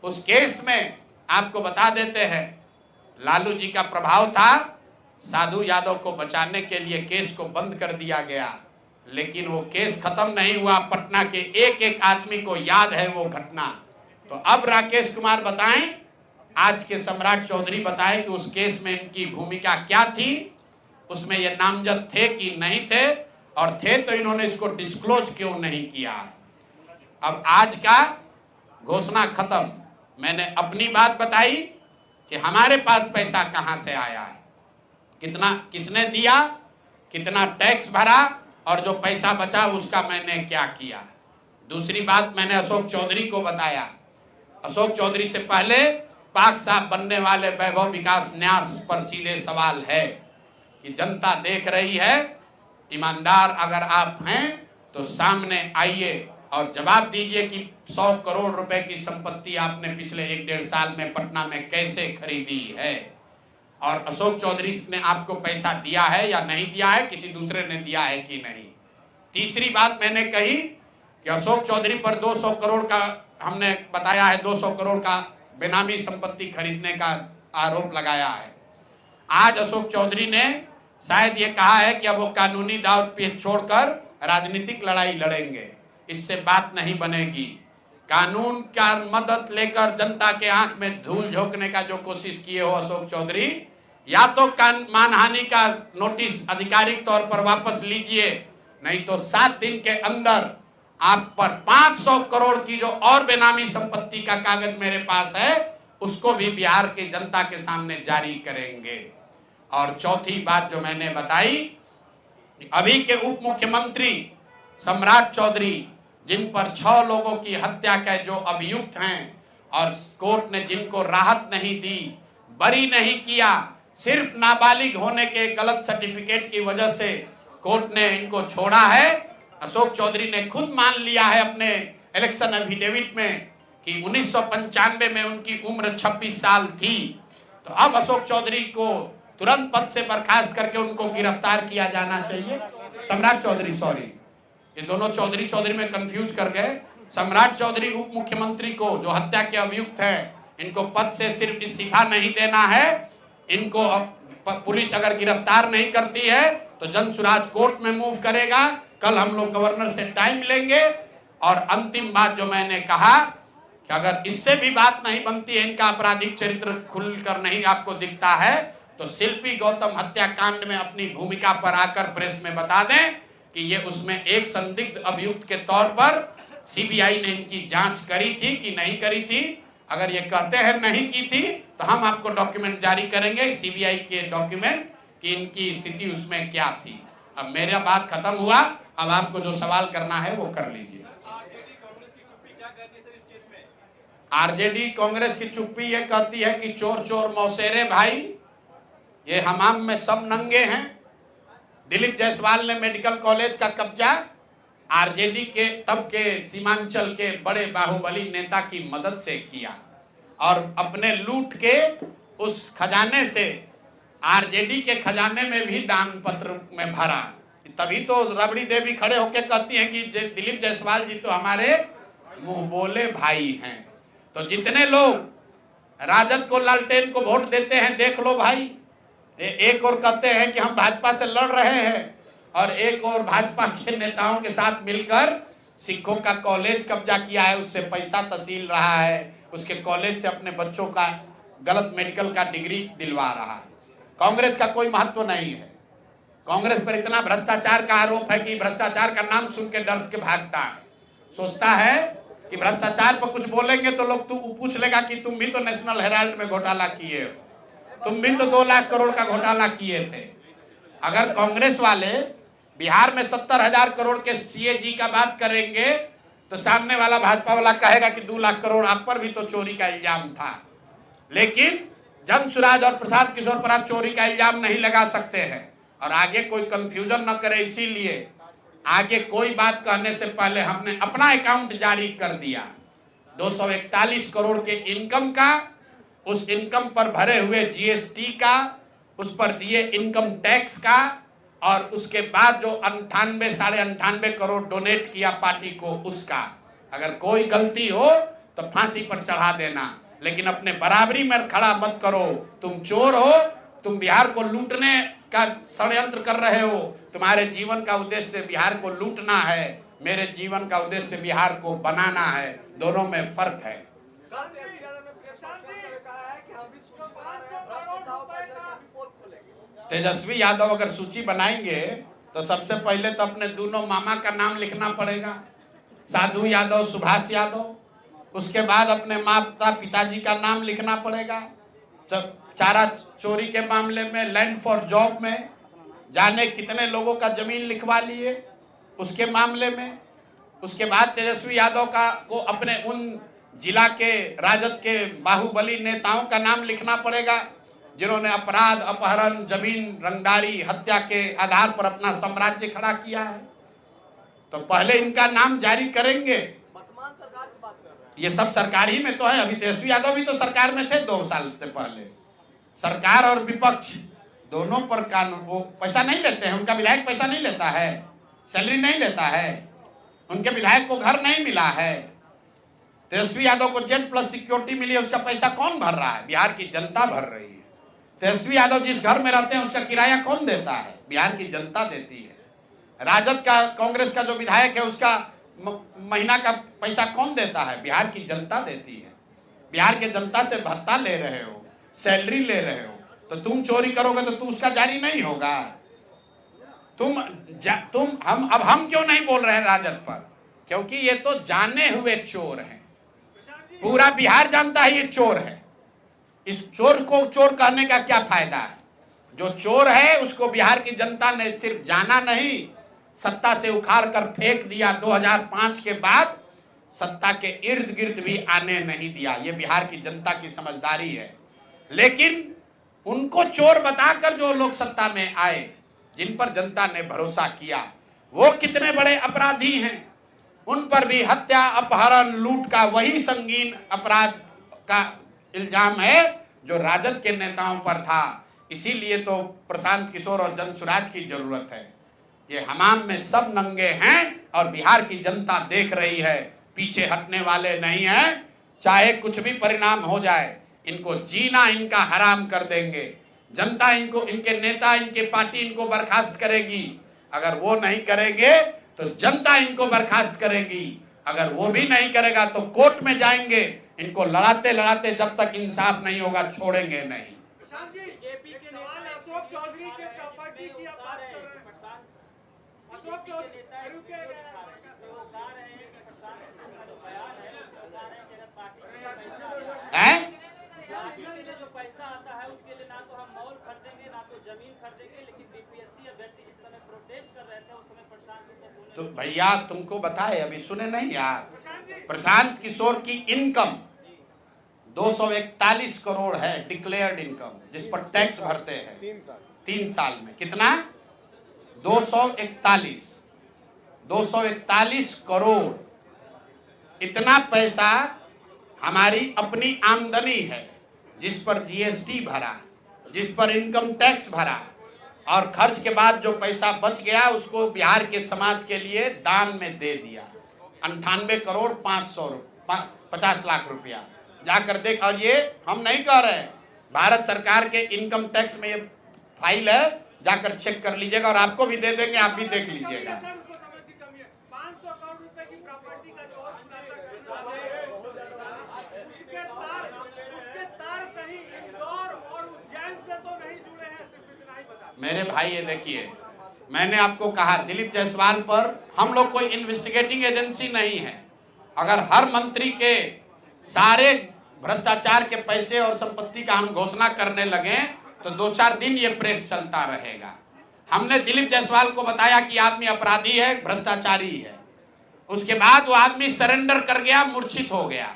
उस केस में आपको बता देते हैं लालू जी का प्रभाव था, साधु यादव को बचाने के लिए केस को बंद कर दिया गया, लेकिन वो केस खत्म नहीं हुआ। पटना के एक एक आदमी को याद है वो घटना। तो अब राकेश कुमार बताएं, आज के सम्राट चौधरी बताएं कि उस केस में इनकी भूमिका क्या थी, उसमें ये नामजद थे कि नहीं थे, और थे तो इन्होंने इसको डिस्क्लोज क्यों नहीं किया। अब आज का घोषणा खत्म। मैंने अपनी बात बताई कि हमारे पास पैसा कहां से आया है, कितना किसने दिया, कितना टैक्स भरा, और जो पैसा बचा उसका मैंने क्या किया। दूसरी बात मैंने अशोक चौधरी को बताया। अशोक चौधरी से पहले पाक साहब बनने वाले वैभव विकास न्यास पर सीधे सवाल है कि जनता देख रही है, ईमानदार अगर आप हैं तो सामने आइए और जवाब दीजिए कि 100 करोड़ रुपए की संपत्ति आपने पिछले 1-1.5 साल में पटना में कैसे खरीदी है, और अशोक चौधरी ने आपको पैसा दिया है या नहीं दिया है, किसी दूसरे ने दिया है कि नहीं। तीसरी बात मैंने कही कि अशोक चौधरी पर 200 करोड़ का हमने बताया है, 200 करोड़ का बेनामी संपत्ति खरीदने का आरोप लगाया है। आज अशोक चौधरी ने शायद ये कहा है कि अब वो कानूनी दाव पेच छोड़कर राजनीतिक लड़ाई लड़ेंगे। इससे बात नहीं बनेगी। कानून का मदद लेकर जनता के आंख में धूल झोंकने का जो कोशिश किए हो अशोक चौधरी, या तो मानहानि का नोटिस आधिकारिक तौर पर वापस लीजिए, नहीं तो 7 दिन के अंदर आप पर 500 करोड़ की जो और बेनामी संपत्ति का कागज मेरे पास है उसको भी बिहार की जनता के सामने जारी करेंगे। और चौथी बात जो मैंने बताई, अभी के उप मुख्यमंत्री सम्राट चौधरी, जिन पर 6 लोगों की हत्या के जो अभियुक्त हैं और कोर्ट ने जिनको राहत नहीं दी, बरी नहीं किया, सिर्फ नाबालिग होने के गलत सर्टिफिकेट की वजह से कोर्ट ने इनको छोड़ा है। अशोक चौधरी ने खुद मान लिया है अपने इलेक्शन एफिडेविट में कि 1995 में उनकी उम्र 26 साल थी। तो अब अशोक चौधरी को तुरंत पद से बर्खास्त करके उनको गिरफ्तार किया जाना चाहिए। सम्राट चौधरी, सॉरी, ये दोनों चौधरी में कंफ्यूज कर गए। सम्राट चौधरी उप मुख्यमंत्री को जो हत्या के अभियुक्त है, इनको पद से सिर्फ इस्तीफा नहीं देना है, इनको पुलिस अगर गिरफ्तार नहीं करती है तो जन सुराज कोर्ट में मूव करेगा। कल हम लोग गवर्नर से टाइम लेंगे। और अंतिम बात जो मैंने कहा कि अगर इससे भी बात नहीं बनती है, इनका आपराधिक चरित्र खुलकर नहीं आपको दिखता है, तो शिल्पी गौतम हत्याकांड में अपनी भूमिका पर आकर प्रेस में बता दें कि ये उसमें एक संदिग्ध अभियुक्त के तौर पर सीबीआई ने इनकी जांच करी थी कि नहीं करी थी। अगर ये कहते हैं नहीं की थी तो हम आपको डॉक्यूमेंट जारी करेंगे, सीबीआई के डॉक्यूमेंट, कि इनकी स्थिति उसमें क्या थी। अब मेरा बात खत्म हुआ, अब आपको जो सवाल करना है वो कर लीजिए। आरजेडी कांग्रेस की चुप्पी ये कहती है कि चोर चोर मौसेरे भाई, ये हमाम में सब नंगे हैं। दिलीप जायसवाल ने मेडिकल कॉलेज का कब्जा आरजेडी के तब के सीमांचल के बड़े बाहुबली नेता की मदद से किया, और अपने लूट के उस खजाने से आरजेडी के खजाने में भी दान पत्र में भरा। तभी तो रबड़ी देवी खड़े होकर कहती हैं कि दिलीप जायसवाल जी तो हमारे मुंह बोले भाई हैं। तो जितने लोग राजद को, लालटेन को वोट देते हैं, देख लो भाई, एक और कहते हैं कि हम भाजपा से लड़ रहे हैं, और एक और भाजपा के नेताओं के साथ मिलकर सिखों का कॉलेज कब्जा किया है, उससे पैसा तहसील रहा है, उसके कॉलेज से अपने बच्चों का गलत मेडिकल का डिग्री दिलवा रहा है। कांग्रेस का कोई महत्व नहीं है। कांग्रेस पर इतना भ्रष्टाचार का आरोप है कि भ्रष्टाचार का नाम सुन के डर के भागता है, सोचता है कि भ्रष्टाचार पर कुछ बोलेंगे तो लोग पूछ लेगा कि तुम भी तो नेशनल हेराल्ड में घोटाला किए हो, तुम भी तो 2 लाख करोड़ का घोटाला किए थे। अगर कांग्रेस वाले बिहार में 70,000 करोड़ के सीएजी का बात करेंगे तो सामने वाला भाजपा वाला कहेगा कि 2 लाख करोड़ आप पर भी तो चोरी का इल्जाम था। लेकिन जनसुराज और प्रशांत किशोर पर आप चोरी का इल्जाम नहीं लगा सकते हैं। और आगे कोई कंफ्यूजन न करे, इसीलिए आगे कोई बात कहने से पहले हमने अपना अकाउंट जारी कर दिया 241 करोड़ के इनकम का, उस इनकम पर भरे हुए जीएसटी का, उस पर दिए इनकम टैक्स का, और उसके बाद जो 98 साढ़े 98 करोड़ डोनेट किया पार्टी को उसका। अगर कोई गलती हो तो फांसी पर चढ़ा देना, लेकिन अपने बराबरी में खड़ा मत करो। तुम चोर हो, तुम बिहार को लूटने का षड्यंत्र कर रहे हो। तुम्हारे जीवन का उद्देश्य बिहार को लूटना है, मेरे जीवन का उद्देश्य बिहार को बनाना है, दोनों में फर्क है। तेजस्वी यादव अगर सूची बनाएंगे तो सबसे पहले तो अपने दोनों मामा का नाम लिखना पड़ेगा, साधु यादव, सुभाष यादव। उसके बाद अपने माता पिताजी का नाम लिखना पड़ेगा। चारा चोरी के मामले में लैंड फॉर जॉब में जाने कितने लोगों का जमीन लिखवा लिए उसके मामले में। उसके बाद तेजस्वी यादव को अपने उन जिला के राजद के बाहुबली नेताओं का नाम लिखना पड़ेगा जिन्होंने अपराध, अपहरण, जमीन रंगदारी, हत्या के आधार पर अपना साम्राज्य खड़ा किया है। तो पहले इनका नाम जारी करेंगे।
वर्तमान सरकार की बात कर रहे हैं,
ये सब सरकार ही में तो है। अभी तेजस्वी यादव भी तो सरकार में थे 2 साल से पहले। सरकार और विपक्ष दोनों पर कानून, वो पैसा नहीं लेते हैं, उनका विधायक पैसा नहीं लेता है, सैलरी नहीं लेता है, उनके विधायक को घर नहीं मिला है। तेजस्वी यादव को जेल प्लस सिक्योरिटी मिली है, उसका पैसा कौन भर रहा है? बिहार की जनता भर रही है। तेजस्वी यादव जिस घर में रहते हैं उसका किराया कौन देता है? बिहार की जनता देती है। राजद का, कांग्रेस का जो विधायक है उसका महीना का पैसा कौन देता है? बिहार की जनता देती है। बिहार के जनता से भत्ता ले रहे हो, सैलरी ले रहे हो, तो तुम चोरी करोगे तो उसका जारी नहीं होगा। हम क्यों नहीं बोल रहे हैं राजद पर? क्योंकि ये तो जाने हुए चोर हैं, पूरा बिहार जानता है ये चोर है। इस चोर को चोर कहने का क्या फायदा है? जो चोर है उसको बिहार की जनता ने सिर्फ जाना नहीं, सत्ता से उखाड़ कर फेंक दिया। 2005 के बाद सत्ता के इर्द गिर्द भी आने नहीं दिया। ये बिहार की जनता की समझदारी है। लेकिन उनको चोर बताकर जो लोग सत्ता में आए, जिन पर जनता ने भरोसा किया, वो कितने बड़े अपराधी हैं। उन पर भी हत्या, अपहरण, लूट का वही संगीन अपराध का इल्जाम है जो राजद के नेताओं पर था। इसीलिए तो प्रशांत किशोर और जनसुराज की जरूरत है। ये हमाम में सब नंगे हैं और बिहार की जनता देख रही है, पीछे हटने वाले नहीं हैं। चाहे कुछ भी परिणाम हो जाए, इनको जीना इनका हराम कर देंगे। जनता इनको, इनके नेता, इनके पार्टी इनको बर्खास्त करेगी। अगर वो नहीं करेंगे तो जनता इनको बर्खास्त करेगी। अगर वो भी नहीं करेगा तो कोर्ट में जाएंगे। इनको लड़ाते लड़ाते जब तक इंसाफ नहीं होगा छोड़ेंगे नहीं।
बीजेपी के अशोक चौधरी के प्रॉपर्टी की आप बात कर रहे हैं। अशोक चौधरी
जो पैसा आता है उसके लिए ना तो हम मॉल खरीदेंगे ना तो जमीन खरीदेंगे, लेकिन बीपीएससी अभ्यर्थी जिस समय प्रोटेस्ट कर रहे थे उस समय प्रशांत किशोर,
तो भैया तुमको बताए, अभी सुने नहीं यार, प्रशांत किशोर की इनकम 241 करोड़ है डिक्लेयर्ड इनकम, जिस पर टैक्स भरते हैं 3 साल में। कितना? 241 करोड़। इतना पैसा हमारी अपनी आमदनी है, जिस पर जीएसटी भरा, जिस पर इनकम टैक्स भरा, और खर्च के बाद जो पैसा बच गया उसको बिहार के समाज के लिए दान में दे दिया। 98 करोड़ 50 लाख रुपया जाकर देख। और ये हम नहीं कह रहे हैं, भारत सरकार के इनकम टैक्स में ये फाइल है, जाकर चेक कर लीजिएगा और आपको भी दे देंगे, आप भी देख लीजिएगा।
500 करोड़ रुपए की प्रॉपर्टी का जो उसके तार कहीं इंदौर और उज्जैन से तो नहीं जुड़े हैं, सिर्फ इतना ही बता।
मेरे भाई ये देखिए, मैंने आपको कहा दिलीप जायसवाल पर हम लोग कोई इन्वेस्टिगेटिंग एजेंसी नहीं है। अगर हर मंत्री के सारे भ्रष्टाचार के पैसे और संपत्ति का हम घोषणा करने लगे तो 2-4 दिन ये प्रेस चलता रहेगा। हमने दिलीप जायसवाल को बताया कि आदमी अपराधी है, भ्रष्टाचारी है। उसके बाद वो आदमी सरेंडर कर गया, मूर्छित हो गया।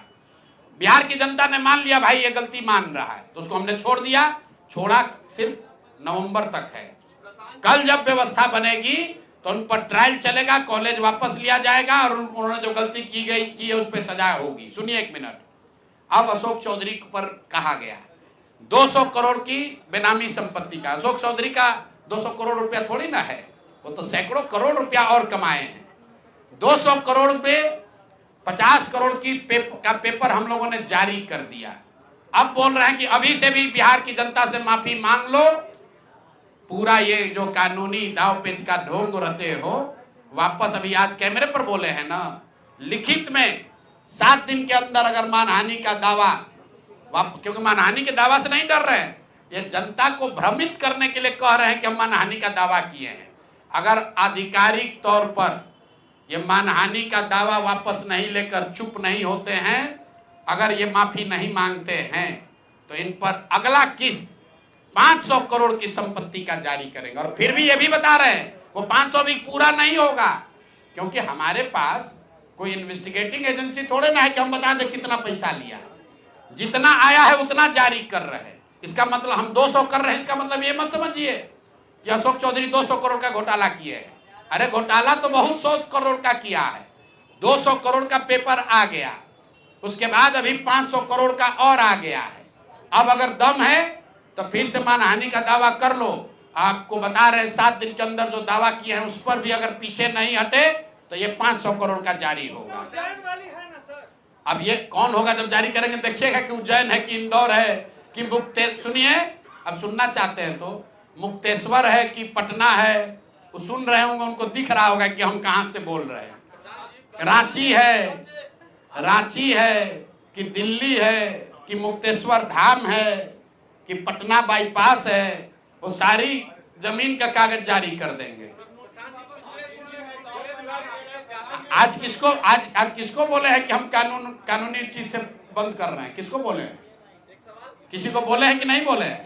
बिहार की जनता ने मान लिया भाई ये गलती मान रहा है, तो उसको हमने छोड़ दिया। छोड़ा सिर्फ नवंबर तक है। कल जब व्यवस्था बनेगी तो उन पर ट्रायल चलेगा, कॉलेज वापस लिया जाएगा और उन्होंने जो गलती की है उस पर सजा होगी। सुनिए एक मिनट। अब अशोक चौधरी पर कहा गया 200 करोड़ की बेनामी संपत्ति का। अशोक चौधरी का 200 करोड़ रुपया थोड़ी ना है, वो तो सैकड़ों करोड़ रुपया और कमाए हैं। 200 करोड़ पे 50 करोड़ की पेपर हम लोगों ने जारी कर दिया। अब बोल रहे हैं कि अभी से भी बिहार की जनता से माफी मांग लो। पूरा ये जो कानूनी दाव पेच का ढोंग रचे हो वापस, अभी आज कैमरे पर बोले हैं ना, लिखित में 7 दिन के अंदर अगर मानहानि का दावा, क्योंकि मानहानि के दावा से नहीं डर रहे हैं, ये जनता को भ्रमित करने के लिए कह रहे हैं कि हम मानहानि का दावा किए हैं। अगर आधिकारिक तौर पर ये मानहानि का दावा वापस नहीं लेकर चुप नहीं होते हैं, अगर ये माफी नहीं मांगते हैं, तो इन पर अगला किस्त 500 करोड़ की संपत्ति का जारी करेंगे। और फिर भी ये भी बता रहे हैं वो 500 भी पूरा नहीं होगा, क्योंकि हमारे पास कोई इन्वेस्टिगेटिंग एजेंसी थोड़े ना है कि हम बता दें कितना पैसा लिया। जितना आया है उतना जारी कर रहे हैं। इसका मतलब हम 200 कर रहे हैं, इसका मतलब ये मत समझिए कि अशोक चौधरी 200 करोड़ का घोटाला किए है। अरे घोटाला तो बहुत 100 करोड़ का किया है। 200 करोड़ का पेपर आ गया, उसके बाद अभी 500 करोड़ का और आ गया है। अब अगर दम है तो फिर से मानहानि का दावा कर लो। आपको बता रहे 7 दिन के अंदर जो दावा किए हैं उस पर भी अगर पीछे नहीं हटे तो ये 500 करोड़ का जारी होगा। अब ये कौन होगा जब जारी करेंगे, देखिएगा कि उज्जैन है कि इंदौर है कि सुनिए, अब सुनना चाहते हैं तो मुक्तेश्वर है कि पटना है, वो सुन रहे होंगे, उनको दिख रहा होगा कि हम कहां से बोल रहे हैं। रांची है कि दिल्ली है कि मुक्तेश्वर धाम है कि पटना बाईपास है, वो सारी जमीन का कागज जारी कर देंगे। आज किसको बोले हैं कि हम कानूनी चीज से बंद कर रहे हैं? किसको बोले हैं? किसी को बोले हैं कि नहीं बोले हैं?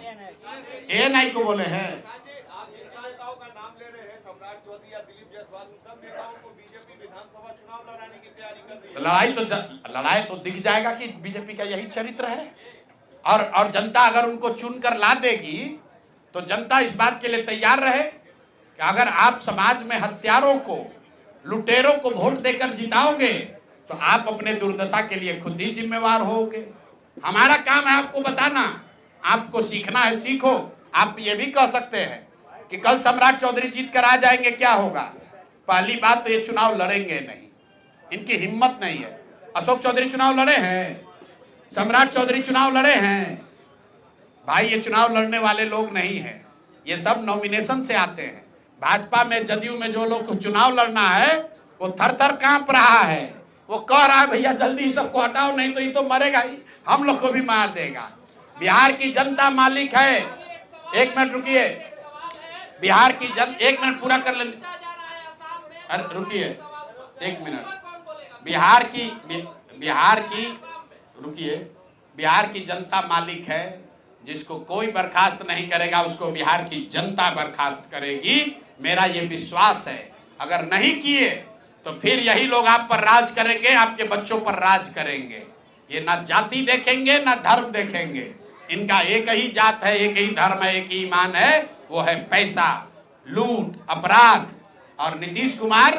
ANI को बोले हैं।
आप जिन नेताओं का नाम ले रहे हैं, सम्राट चौधरी या दिलीप जायसवाल, उन सब नेताओं को बीजेपी विधानसभा चुनाव लड़ाने की तैयारी कर रही है।
लड़ाई तो दिख जाएगा कि बीजेपी का यही चरित्र है। और जनता अगर उनको चुनकर ला देगी तो जनता इस बात के लिए तैयार रहे कि अगर आप समाज में हत्यारों को, लुटेरों को वोट देकर जिताओगे तो आप अपने दुर्दशा के लिए खुद ही जिम्मेवार होगे। हमारा काम है आपको बताना, आपको सीखना है, सीखो। आप ये भी कह सकते हैं कि कल सम्राट चौधरी जीत कर आ जाएंगे, क्या होगा? पहली बात तो ये चुनाव लड़ेंगे नहीं, इनकी हिम्मत नहीं है। अशोक चौधरी चुनाव लड़े हैं, सम्राट चौधरी चुनाव लड़े हैं। भाई ये चुनाव लड़ने वाले लोग नहीं हैं, ये सब नॉमिनेशन से आते हैं। भाजपा में, जदयू में जो लोग को चुनाव लड़ना है वो थर थर कांप रहा है, वो कह रहा है भैया जल्दी सबको हटाओ, नहीं तो ये तो मरेगा ही, हम लोग को भी मार देगा। बिहार की जनता मालिक है। एक मिनट रुकिए, बिहार की एक मिनट पूरा कर लें। अरे रुकिए एक मिनट। बिहार की जनता मालिक है, जिसको कोई बर्खास्त नहीं करेगा उसको बिहार की जनता बर्खास्त करेगी, मेरा ये विश्वास है। अगर नहीं किए तो फिर यही लोग आप पर राज करेंगे, आपके बच्चों पर राज करेंगे। ये ना जाति देखेंगे ना धर्म देखेंगे, इनका एक ही जात है, एक ही धर्म है, एक ही ईमान है, वो है पैसा, लूट, अपराध। और नीतीश कुमार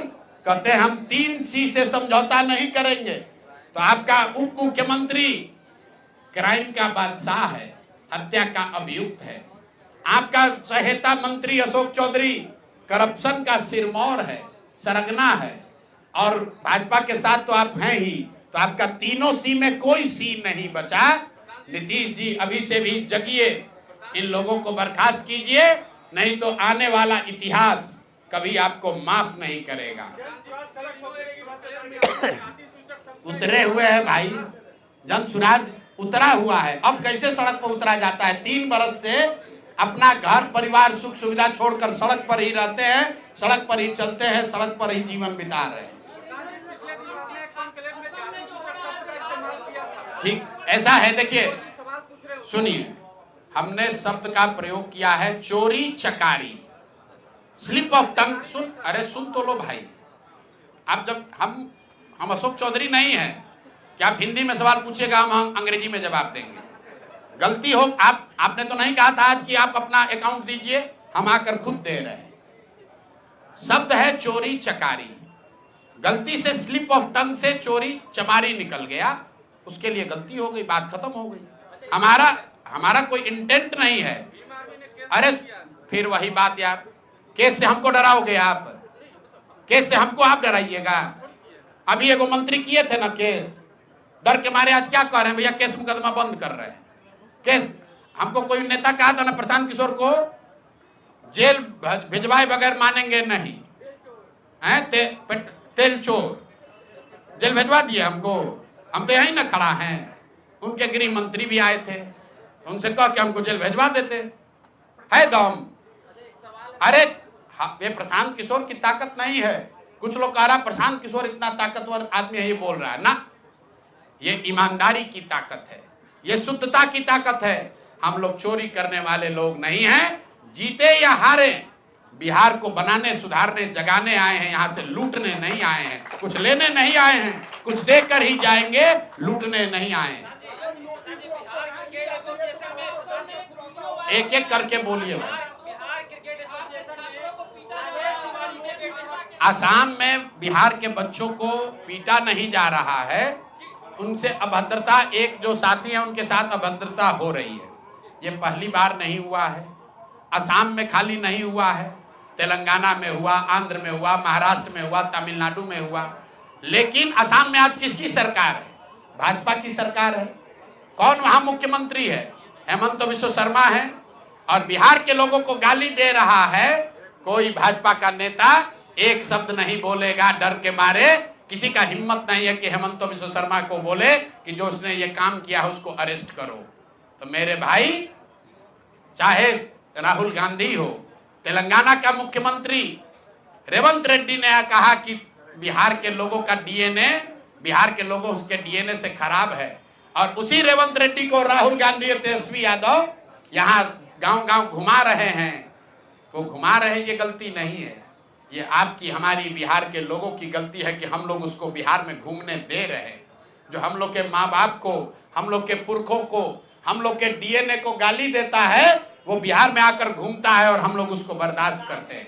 कहते हैं हम 3C से समझौता नहीं करेंगे। तो आपका उप मुख्यमंत्री क्राइम का बादशाह है, हत्या का अभियुक्त है। आपका सहायता मंत्री अशोक चौधरी करप्शन का सिरमौर है, सरगना है। और भाजपा के साथ तो आप हैं ही, तो आपका तीनों C में कोई C नहीं बचा। नीतीश जी अभी से भी जगिए, इन लोगों को बर्खास्त कीजिए, नहीं तो आने वाला इतिहास कभी आपको माफ नहीं करेगा। उतरे हुए हैं भाई, जन सुराज उतरा हुआ है। अब कैसे सड़क पर उतरा जाता है? 3 बरस से अपना घर परिवार सुख सुविधा छोड़कर सड़क पर ही रहते हैं, सड़क पर ही चलते हैं, सड़क पर ही जीवन बिता रहे हैं। ठीक ऐसा है। देखिए सुनिए, हमने शब्द का प्रयोग किया है चोरी चकारी, स्लिप ऑफ टंग। अरे सुन तो लो भाई। अब जब हम अशोक चौधरी नहीं है, कि आप हिंदी में सवाल पूछिएगा, हम अंग्रेजी में जवाब देंगे। गलती हो आपने तो नहीं कहा था आज कि आप अपना अकाउंट दीजिए, हम आकर खुद दे रहे हैं। शब्द है चोरी चकारी, गलती से स्लिप ऑफ टंग से चोरी चमारी निकल गया, उसके लिए गलती हो गई, बात खत्म हो गई। हमारा कोई इंटेंट नहीं है। अरे फिर वही बात यार, केस से हमको डराओगे आप, केस से हमको आप डराइएगा। अभी एगो मंत्री किए थे ना केस, डर के मारे आज क्या कह रहे हैं भैया, केस मुकदमा बंद कर रहे हैं। केस हमको कोई नेता कहा था ना प्रशांत किशोर को जेल भिजवाए बगैर मानेंगे नहीं, तेल चोर, जेल भिजवा दिए हमको। हम तो यही ना खड़ा हैं, उनके गृह मंत्री भी आए थे, उनसे कहा कि हमको जेल भिजवा देते, है दम। अरे ये प्रशांत किशोर की ताकत नहीं है। कुछ लोग कह रहा प्रशांत किशोर इतना ताकतवर आदमी है, ये बोल रहा है ना, ये ईमानदारी की ताकत है, ये शुद्धता की ताकत है। हम लोग चोरी करने वाले लोग नहीं हैं। जीते या हारे, बिहार को बनाने, सुधारने, जगाने आए हैं, यहाँ से लूटने नहीं आए हैं, कुछ लेने नहीं आए हैं, कुछ देकर ही जाएंगे, लूटने नहीं आए हैं। एक एक करके बोलिए। आसाम में बिहार के बच्चों को पीटा नहीं जा रहा है, उनसे अभद्रता, एक जो साथी है उनके साथ अभद्रता हो रही है। ये पहली बार नहीं हुआ है, असम में खाली नहीं हुआ है, तेलंगाना में हुआ, आंध्र में हुआ, महाराष्ट्र में हुआ, तमिलनाडु में हुआ। लेकिन असम में आज किसकी सरकार है? भाजपा की सरकार है। कौन वहां मुख्यमंत्री है? हेमंत बिश्व शर्मा है। और बिहार के लोगों को गाली दे रहा है कोई भाजपा का नेता, एक शब्द नहीं बोलेगा डर के मारे। किसी का हिम्मत नहीं है कि हेमंत बिश्व शर्मा को बोले कि जो उसने ये काम किया है उसको अरेस्ट करो। तो मेरे भाई, चाहे राहुल गांधी हो, तेलंगाना का मुख्यमंत्री रेवंत रेड्डी ने कहा कि बिहार के लोगों का डीएनए, बिहार के लोगों उसके डीएनए से खराब है। और उसी रेवंत रेड्डी को राहुल गांधी और तेजस्वी यादव यहाँ गांव-गांव घुमा रहे हैं। वो घुमा रहे हैं, ये गलती नहीं है, ये आपकी हमारी बिहार के लोगों की गलती है कि हम लोग उसको बिहार में घूमने दे रहे हैं। जो हम लोग के माँ बाप को, हम लोग के पुरखों को, हम लोग के डीएनए को गाली देता है, वो बिहार में आकर घूमता है और हम लोग उसको बर्दाश्त करते हैं।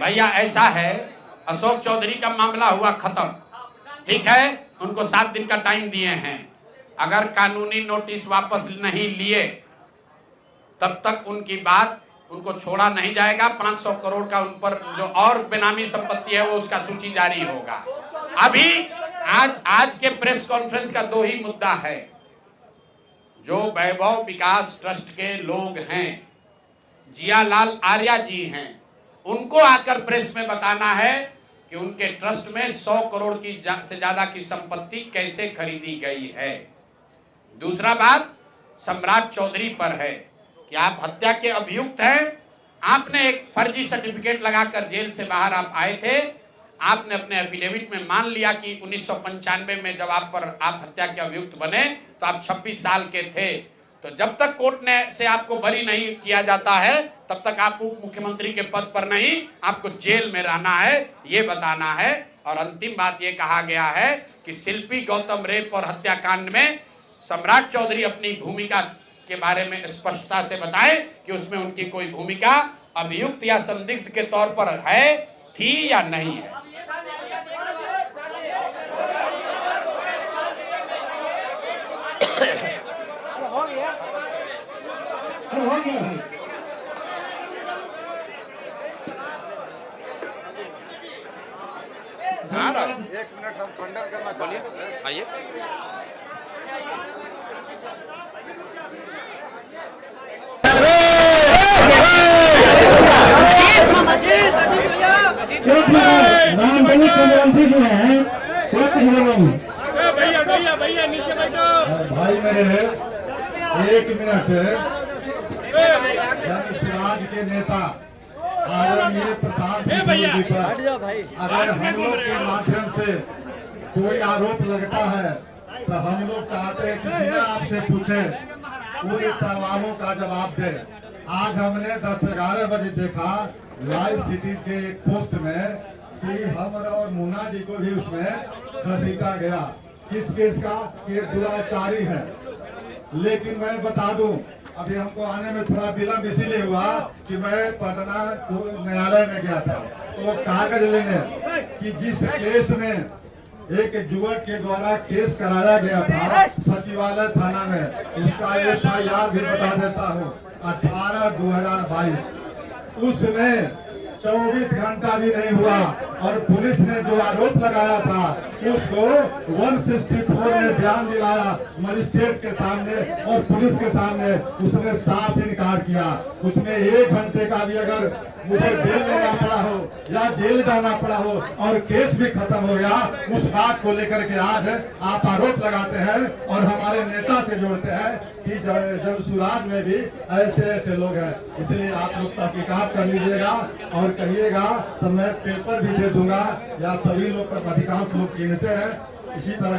भैया ऐसा है, अशोक चौधरी का मामला हुआ खत्म, ठीक है, उनको 7 दिन का टाइम दिए हैं। अगर कानूनी नोटिस वापस नहीं लिए तब तक उनकी बात, उनको छोड़ा नहीं जाएगा। 500 करोड़ का उन पर जो और बेनामी संपत्ति है वो उसका सूची जारी होगा। अभी आज के प्रेस कॉन्फ्रेंस का 2 ही मुद्दा है। जो वैभव विकास ट्रस्ट के लोग हैं, जियालाल आर्या जी हैं, उनको आकर प्रेस में बताना है कि उनके ट्रस्ट में 100 करोड़ की से ज्यादा की संपत्ति कैसे खरीदी गई है। दूसरा बात सम्राट चौधरी पर है कि आप हत्या के अभियुक्त हैं। आपने एक फर्जी सर्टिफिकेट लगाकर जेल से बाहर आप आए थे। आपने अपने एफिडेविट में मान लिया कि 1995 में जब आप हत्या के अभियुक्त बने तो आप 26 साल के थे। तो जब तक कोर्ट ने से आपको बरी नहीं किया जाता है तब तक आप उप मुख्यमंत्री के पद पर नहीं, आपको जेल में रहना है, ये बताना है। और अंतिम बात ये कहा गया है कि शिल्पी गौतम रेप और हत्याकांड में सम्राट चौधरी अपनी भूमिका के बारे में स्पष्टता से बताएं कि उसमें उनकी कोई भूमिका अभियुक्त या संदिग्ध के तौर पर है, थी या नहीं है।
एक मिनट हम खंडन करना चाहते हैं।
आइए।
राम बलू चंद्रवंशी जी हैं,
भैया नीचे बैठो।
भाई मेरे, 1 मिनट। जनसुराज के नेता आदरणीय प्रशांत किशोर जी पर अगर हम लोग के माध्यम से कोई आरोप लगता है तो हम लोग चाहते हैं कि बिना आपसे पूछे पूरे सवालों का जवाब दे। आज हमने 10-11 बजे देखा
लाइव सिटी के एक पोस्ट में कि हम और मुन्ना जी को भी उसमें घसीटा गया। किस केस का? ये दुराचारी है। लेकिन मैं बता दूं, अभी हमको आने में थोड़ा विलम्ब इसीलिए हुआ कि मैं पटना न्यायालय में गया था, तो वो कागज लेने कि जिस केस में एक युवक के द्वारा केस कराया गया था सचिवालय थाना में, उसका FIR भी बता देता हूँ 18/2022। उसमें 24 घंटा भी नहीं हुआ और पुलिस ने जो आरोप लगाया था उसको 164 में बयान दिलाया मजिस्ट्रेट के सामने और पुलिस के सामने। उसने साफ इनकार किया। उसमें 1 घंटे का भी अगर मुझे जेल लेना पड़ा हो या जेल जाना पड़ा हो और केस भी खत्म हो गया, उस बात को लेकर के आज आप आरोप लगाते हैं और हमारे नेता से जोड़ते हैं कि जनसुराज में भी ऐसे ऐसे लोग हैं। इसलिए आप लोग तहकीकात कर लीजिएगा और कहिएगा तो मैं पेपर भी दे दूंगा, या सभी लोग अधिकांश लोग गिनते हैं इसी तरह